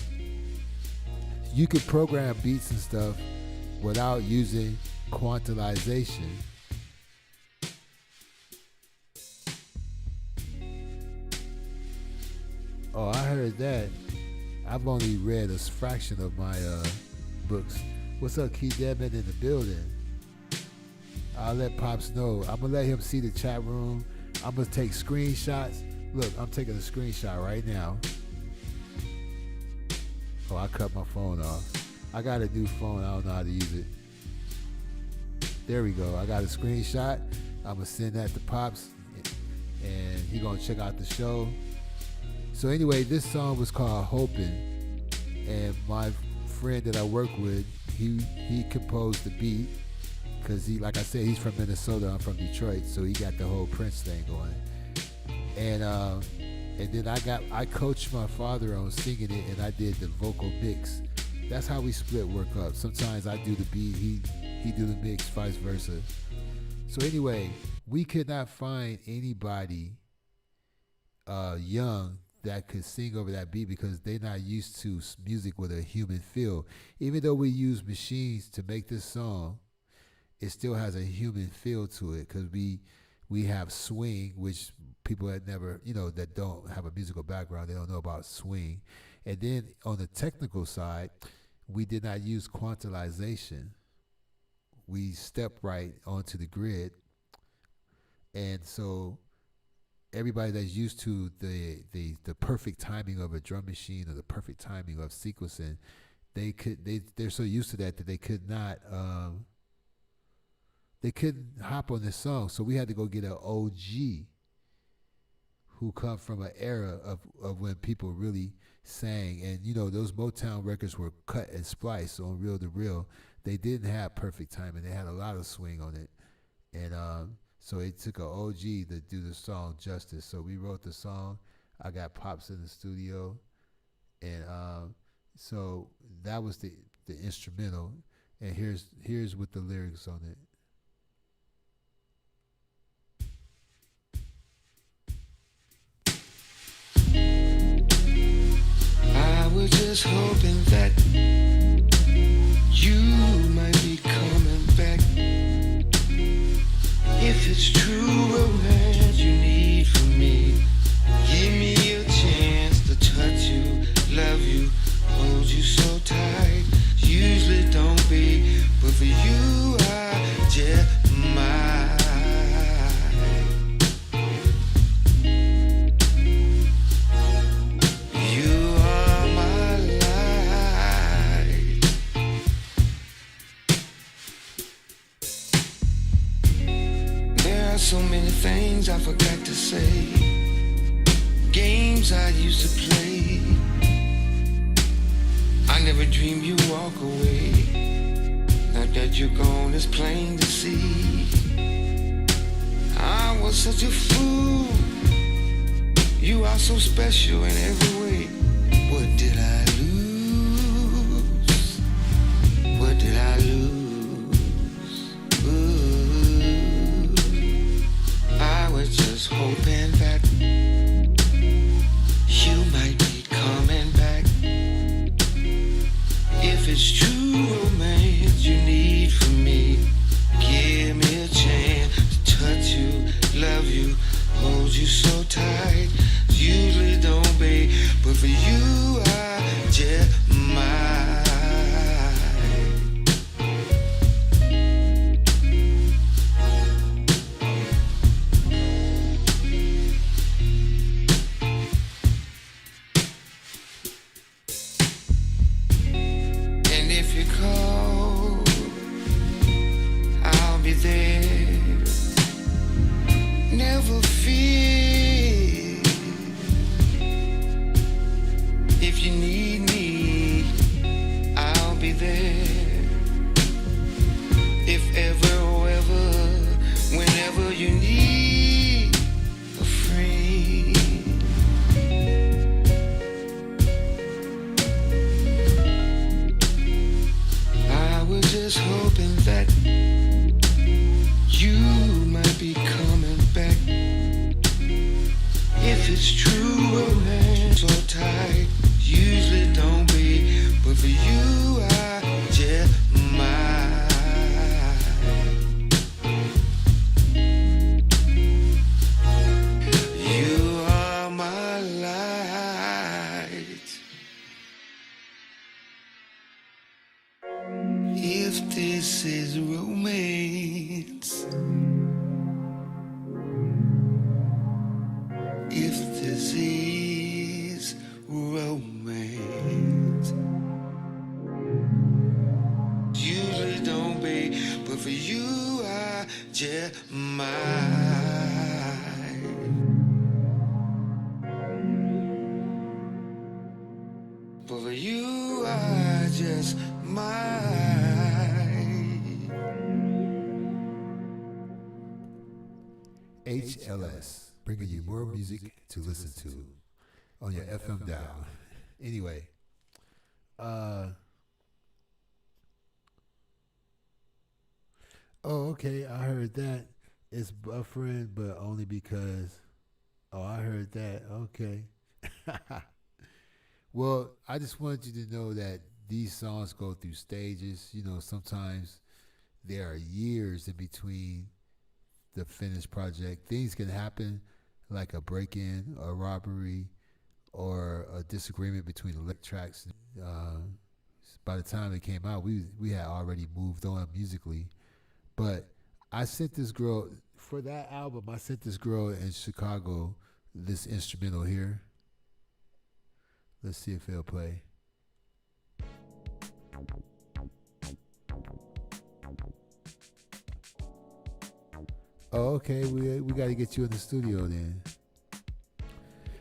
You could program beats and stuff without using quantization. Oh, I heard that. I've only read a fraction of my books. What's up, Key Devin in the building? I'll let Pops know. I'm going to let him see the chat room. I'm going to take screenshots. Look, I'm taking a screenshot right now. Oh, I cut my phone off. I got a new phone. I don't know how to use it. There we go. I got a screenshot. I'm going to send that to Pops. And he's going to check out the show. So anyway, this song was called Hopin', and my friend that I work with, he composed the beat, because like I said, he's from Minnesota, I'm from Detroit, so he got the whole Prince thing going. And then I coached my father on singing it, and I did the vocal mix. That's how we split work up. Sometimes I do the beat, he do the mix, vice versa. So anyway, we could not find anybody young that could sing over that beat because they're not used to music with a human feel. Even though we use machines to make this song, it still has a human feel to it because we have swing, which people that never, that don't have a musical background, they don't know about swing. And then on the technical side, we did not use quantization. We stepped right onto the grid. And so everybody that's used to the perfect timing of a drum machine or the perfect timing of sequencing, they're so used to that they could not they couldn't hop on this song. So we had to go get an OG who come from an era of when people really sang. And those Motown records were cut and spliced on reel to reel. They didn't have perfect timing. They had a lot of swing on it. And so it took an OG to do the song justice. So we wrote the song. I got Pops in the studio. And so that was the instrumental. And here's with the lyrics on it. I was just hoping that you might be coming back. If it's true romance you need from me, give me a chance to touch you, love you, hold you so tight. Usually don't be, but for you I just might. You are my light. There are so many things I forgot to say, games I used to play. I never dreamed you'd walk away. Now that you're gone, it's plain to see. I was such a fool. You are so special in every way. What did I lose? What did I lose? Ooh. I was just hoping that you might be coming back. If it's true romance you need from me, give me a chance to touch you, love If you need me, I'll be there. If ever or ever, whenever you need a friend. I was just hoping that you might be coming back. If it's true romance, so tight, usually don't be, but for you I just might. You are my light. If this is romance, if this is romance, usually don't be, but for you I just might. But for you I just might. HLS, bringing you more music to listen to on your FM dial. Anyway, oh, okay, I heard that. It's buffering, but only because, oh, I heard that. Okay. Well, I just wanted you to know that these songs go through stages. You know, sometimes there are years in between the finished project. Things can happen, like a break-in, a robbery, or a disagreement between the lick tracks. By the time it came out, we had already moved on musically. But I sent this girl, for that album, I sent this girl in Chicago this instrumental here. Let's see if it'll play. Oh, okay, we got to get you in the studio then.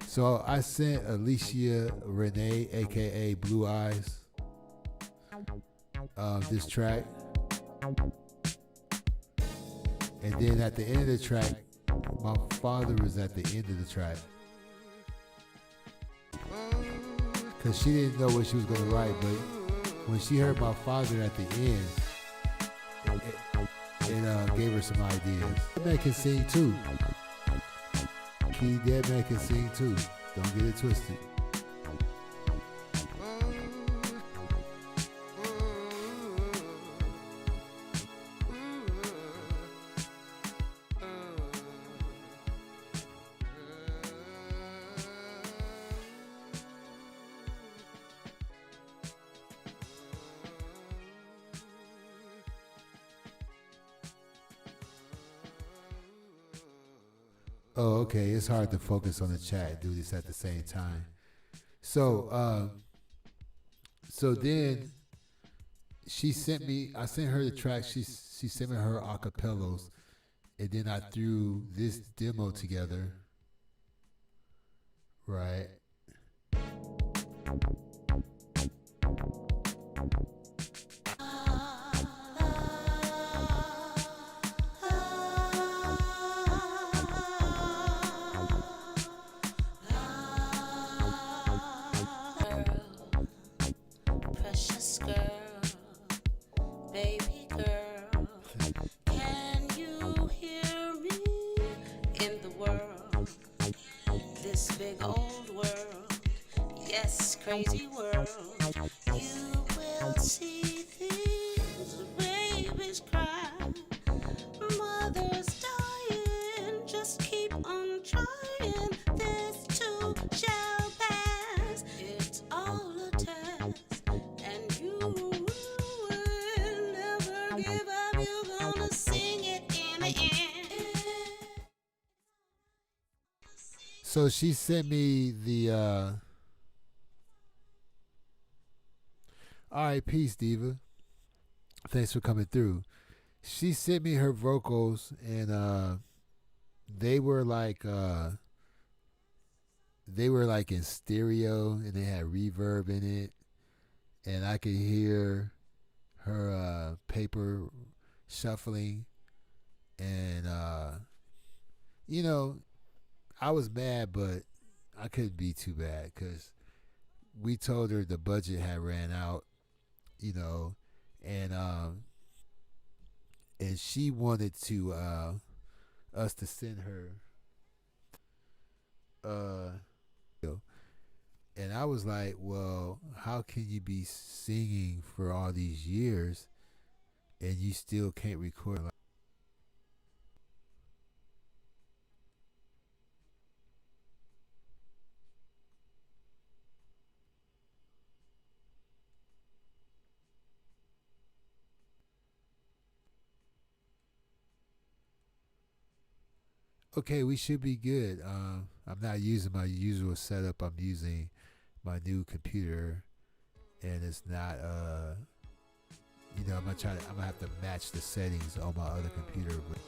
So I sent Alicia Renee, aka Blue Eyes, this track. And then at the end of the track, my father was at the end of the track. Because she didn't know what she was going to write, but when she heard my father at the end, it gave her some ideas. That man can sing too. That man can sing too. Don't get it twisted. Oh, okay. It's hard to focus on the chat and do this at the same time. So then she sent me. I sent her the track. She sent me her acapellas, and then I threw this demo together. Right. Crazy world, you will see things, babies cry, mothers dying, just keep on trying, this too shall pass, it's all a test, and you will never give up, you're gonna sing it in the end. So she sent me the all right, peace, Diva. Thanks for coming through. She sent me her vocals, and they were like they were like in stereo and they had reverb in it, and I could hear her paper shuffling, and you know, I was mad, but I couldn't be too bad because we told her the budget had ran out, you know, and and she wanted to us to send her uh and I was like, well, how can you be singing for all these years and you still can't record? Okay, we should be good. I'm not using my usual setup. I'm using my new computer, and it's not. I'm gonna have to match the settings on my other computer. But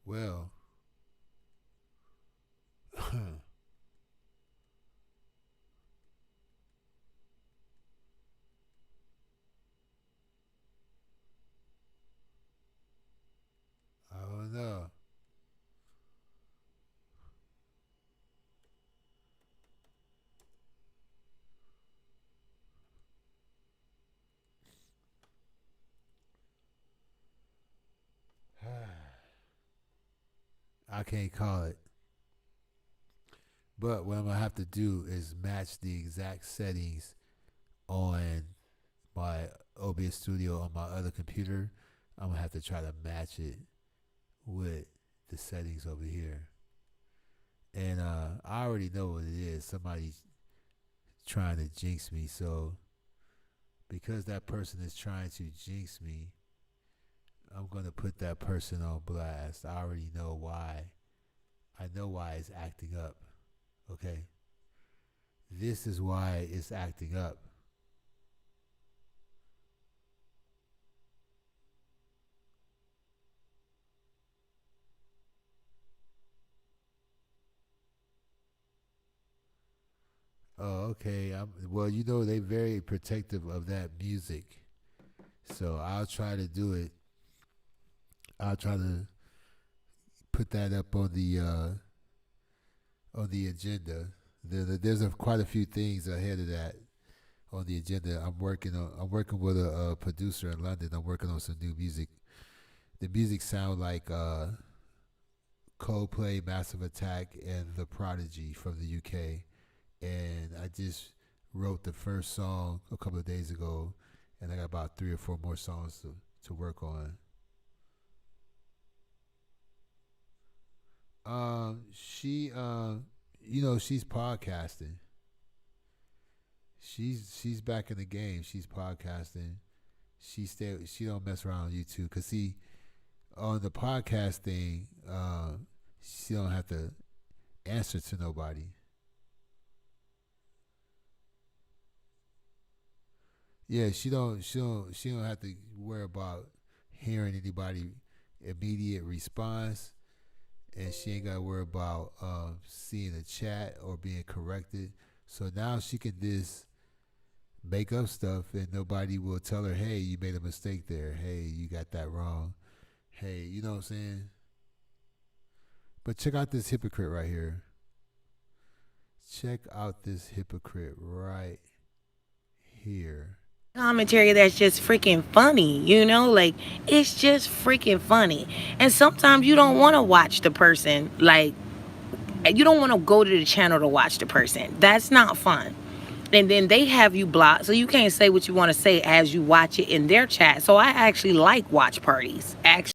well, I don't know. I can't call it. But what I'm gonna have to do is match the exact settings on my OBS Studio on my other computer. I'm gonna have to try to match it with the settings over here. And I already know what it is. Somebody's trying to jinx me. So because that person is trying to jinx me, I'm gonna put that person on blast. I already know why. I know why it's acting up. Okay? This is why it's acting up. Oh, okay. Well, they're very protective of that music. So I'll try to do it. I'll try to put that up on the agenda. There's quite a few things ahead of that on the agenda. I'm working with a producer in London. I'm working on some new music. The music sound like Coldplay, Massive Attack, and The Prodigy from the UK. And I just wrote the first song a couple of days ago, and I got about 3 or 4 more songs to work on. She she's podcasting. She's back in the game. She's podcasting. She don't mess around on YouTube. Cause see, on the podcast thing, she don't have to answer to nobody. Yeah, she don't have to worry about hearing anybody immediate response, and she ain't got to worry about seeing a chat or being corrected. So now she can just make up stuff, and nobody will tell her, "Hey, you made a mistake there. Hey, you got that wrong. Hey, you know what I'm saying?" But check out this hypocrite right here. Check out this hypocrite right here. Commentary that's just freaking funny, like it's just freaking funny. And sometimes you don't want to watch the person, like you don't want to go to the channel to watch the person. That's not fun. And then they have you blocked, so you can't say what you want to say as you watch it in their chat. So I actually like watch parties. Actually.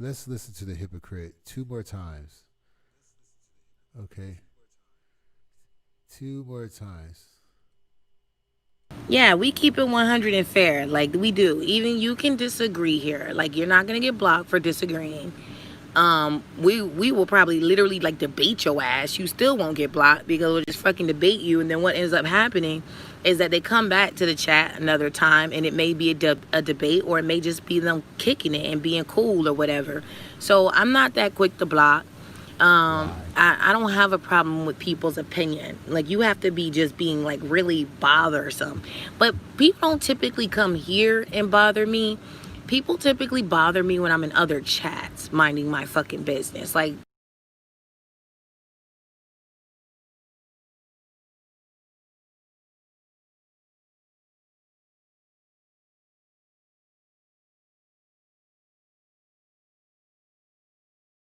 Let's listen to the hypocrite 2 more times. Okay, 2 more times. Yeah, we keep it 100 and fair. Like, we do. Even you can disagree here. Like, you're not going to get blocked for disagreeing. We will probably literally like debate your ass. You still won't get blocked because we'll just fucking debate you. And then what ends up happening is that they come back to the chat another time, and it may be a debate, or it may just be them kicking it and being cool or whatever. So I'm not that quick to block. I don't have a problem with people's opinion. Like, you have to be just being like really bothersome. But people don't typically come here and bother me. People typically bother me when I'm in other chats minding my fucking business. Like,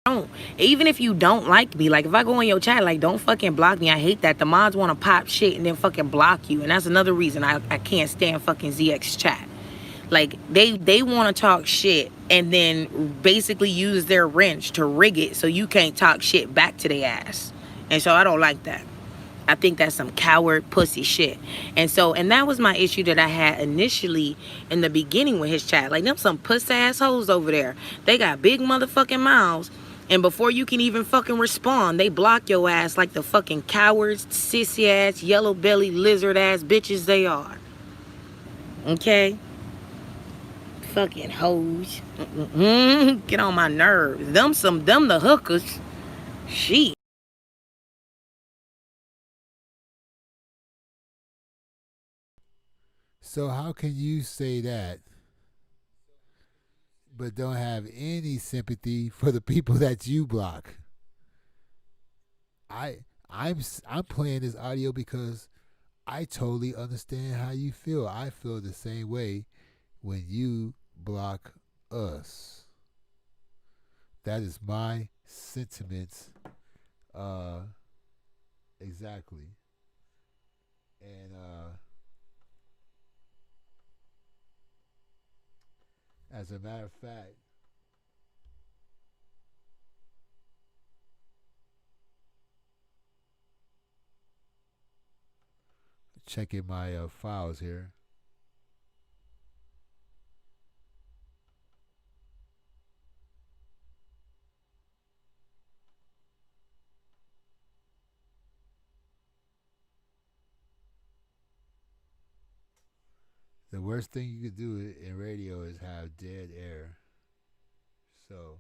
don't. Even if you don't like me, like if I go in your chat, like don't fucking block me. I hate that. The mods want to pop shit and then fucking block you. And that's another reason I can't stand fucking ZX chat. Like they want to talk shit and then basically use their wrench to rig it so you can't talk shit back to their ass. And so I don't like that. I think that's some coward pussy shit. And that was my issue that I had initially in the beginning with his chat. Like, them some puss assholes over there. They got big motherfucking mouths. And before you can even fucking respond, they block your ass like the fucking cowards, sissy ass, yellow belly, lizard ass bitches they are. Okay? Fucking hoes. Get on my nerves. Them the hookers. Shit. So how can you say that, but don't have any sympathy for the people that you block? I'm playing this audio because I totally understand how you feel. I feel the same way when you block us. That is my sentiments, uh, exactly. And as a matter of fact, checking my files here. The worst thing you could do in radio is have dead air. So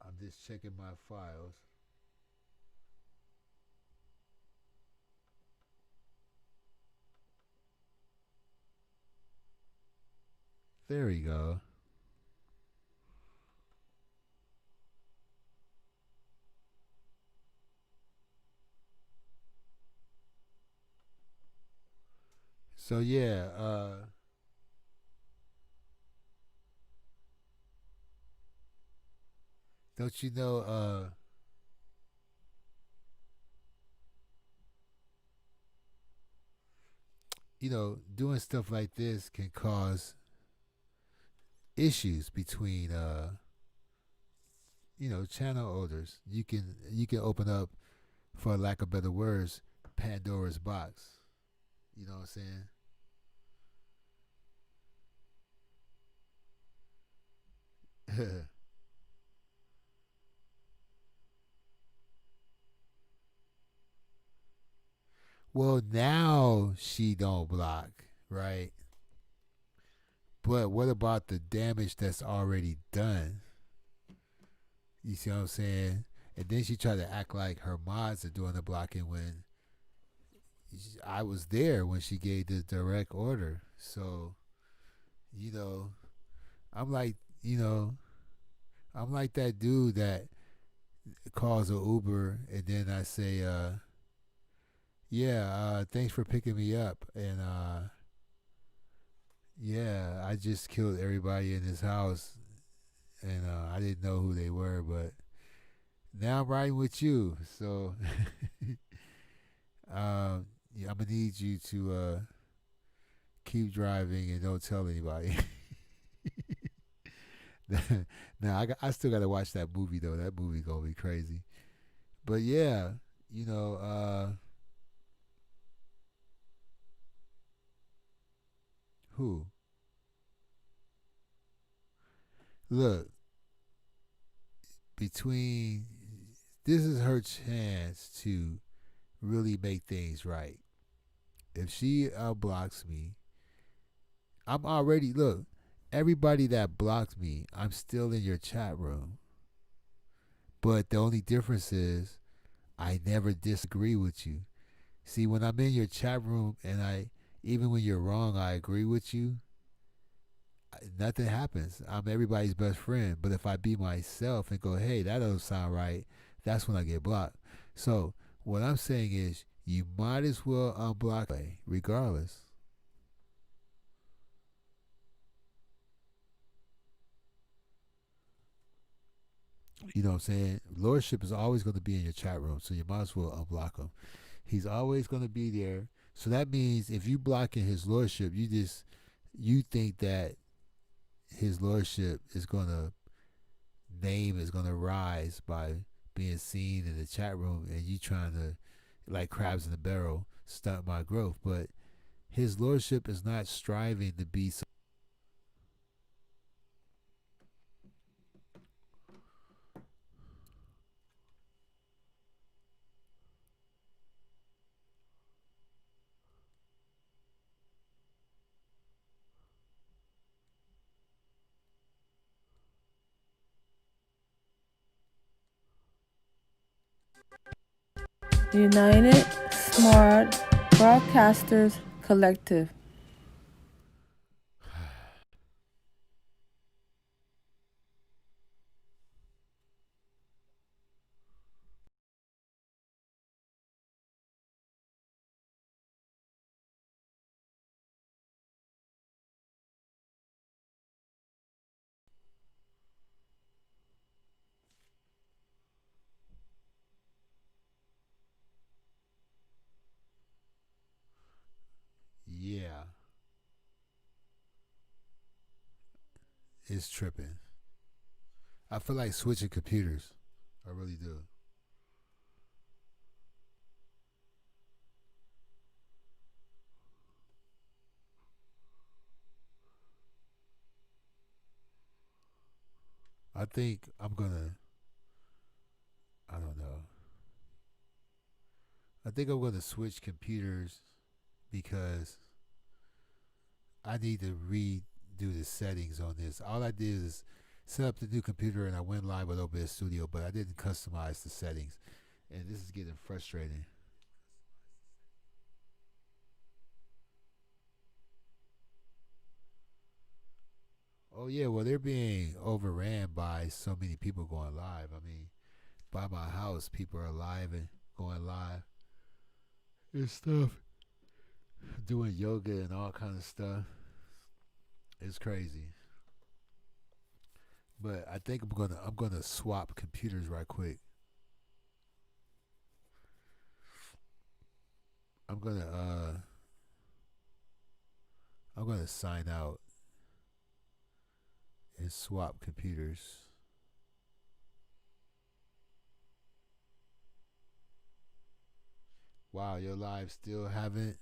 I'm just checking my files. There we go. So yeah, don't you know, doing stuff like this can cause issues between channel owners. You can open up, for lack of better words, Pandora's box. You know what I'm saying? Well, now she don't block, right? But what about the damage that's already done? You see what I'm saying? And then she tried to act like her mods are doing the blocking when I was there when she gave the direct order. So, you know, I'm like, I'm like that dude that calls an Uber and then I say, yeah, thanks for picking me up. And, yeah, I just killed everybody in this house and I didn't know who they were, but now I'm riding with you. So, yeah, I'm going to need you to keep driving and don't tell anybody. Now I still gotta watch that movie though. That movie gonna be crazy. But yeah, you know, who? Look, between this is her chance to really make things right. If she blocks me, I'm already look. Everybody that blocked me, I'm still in your chat room. But the only difference is I never disagree with you. See, when I'm in your chat room and even when you're wrong, I agree with you. Nothing happens. I'm everybody's best friend. But if I be myself and go, hey, that doesn't sound right, that's when I get blocked. So what I'm saying is, you might as well unblock me, regardless. You know what I'm saying? Lordship is always going to be in your chat room, so you might as well unblock him. He's always going to be there. So that means if you blocking his lordship, you think that his lordship is gonna name is gonna rise by being seen in the chat room, and you trying to like crabs in the barrel stunt my growth. But his lordship is not striving to be. United Smart Broadcasters Collective. Yeah, it's tripping. I feel like switching computers. I really do. I think I'm gonna. I don't know. I think I'm gonna switch computers because I need to redo the settings on this. All I did is set up the new computer and I went live with OBS Studio, but I didn't customize the settings. And this is getting frustrating. Oh yeah, well they're being overran by so many people going live. I mean, by my house, people are live and going live and stuff, doing yoga and all kind of stuff. It's crazy. But I think I'm gonna swap computers right quick. I'm gonna I'm gonna sign out and swap computers. Wow, your live still haven't.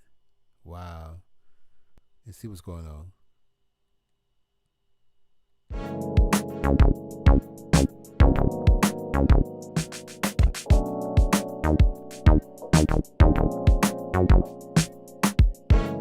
Wow. Let's see what's going on.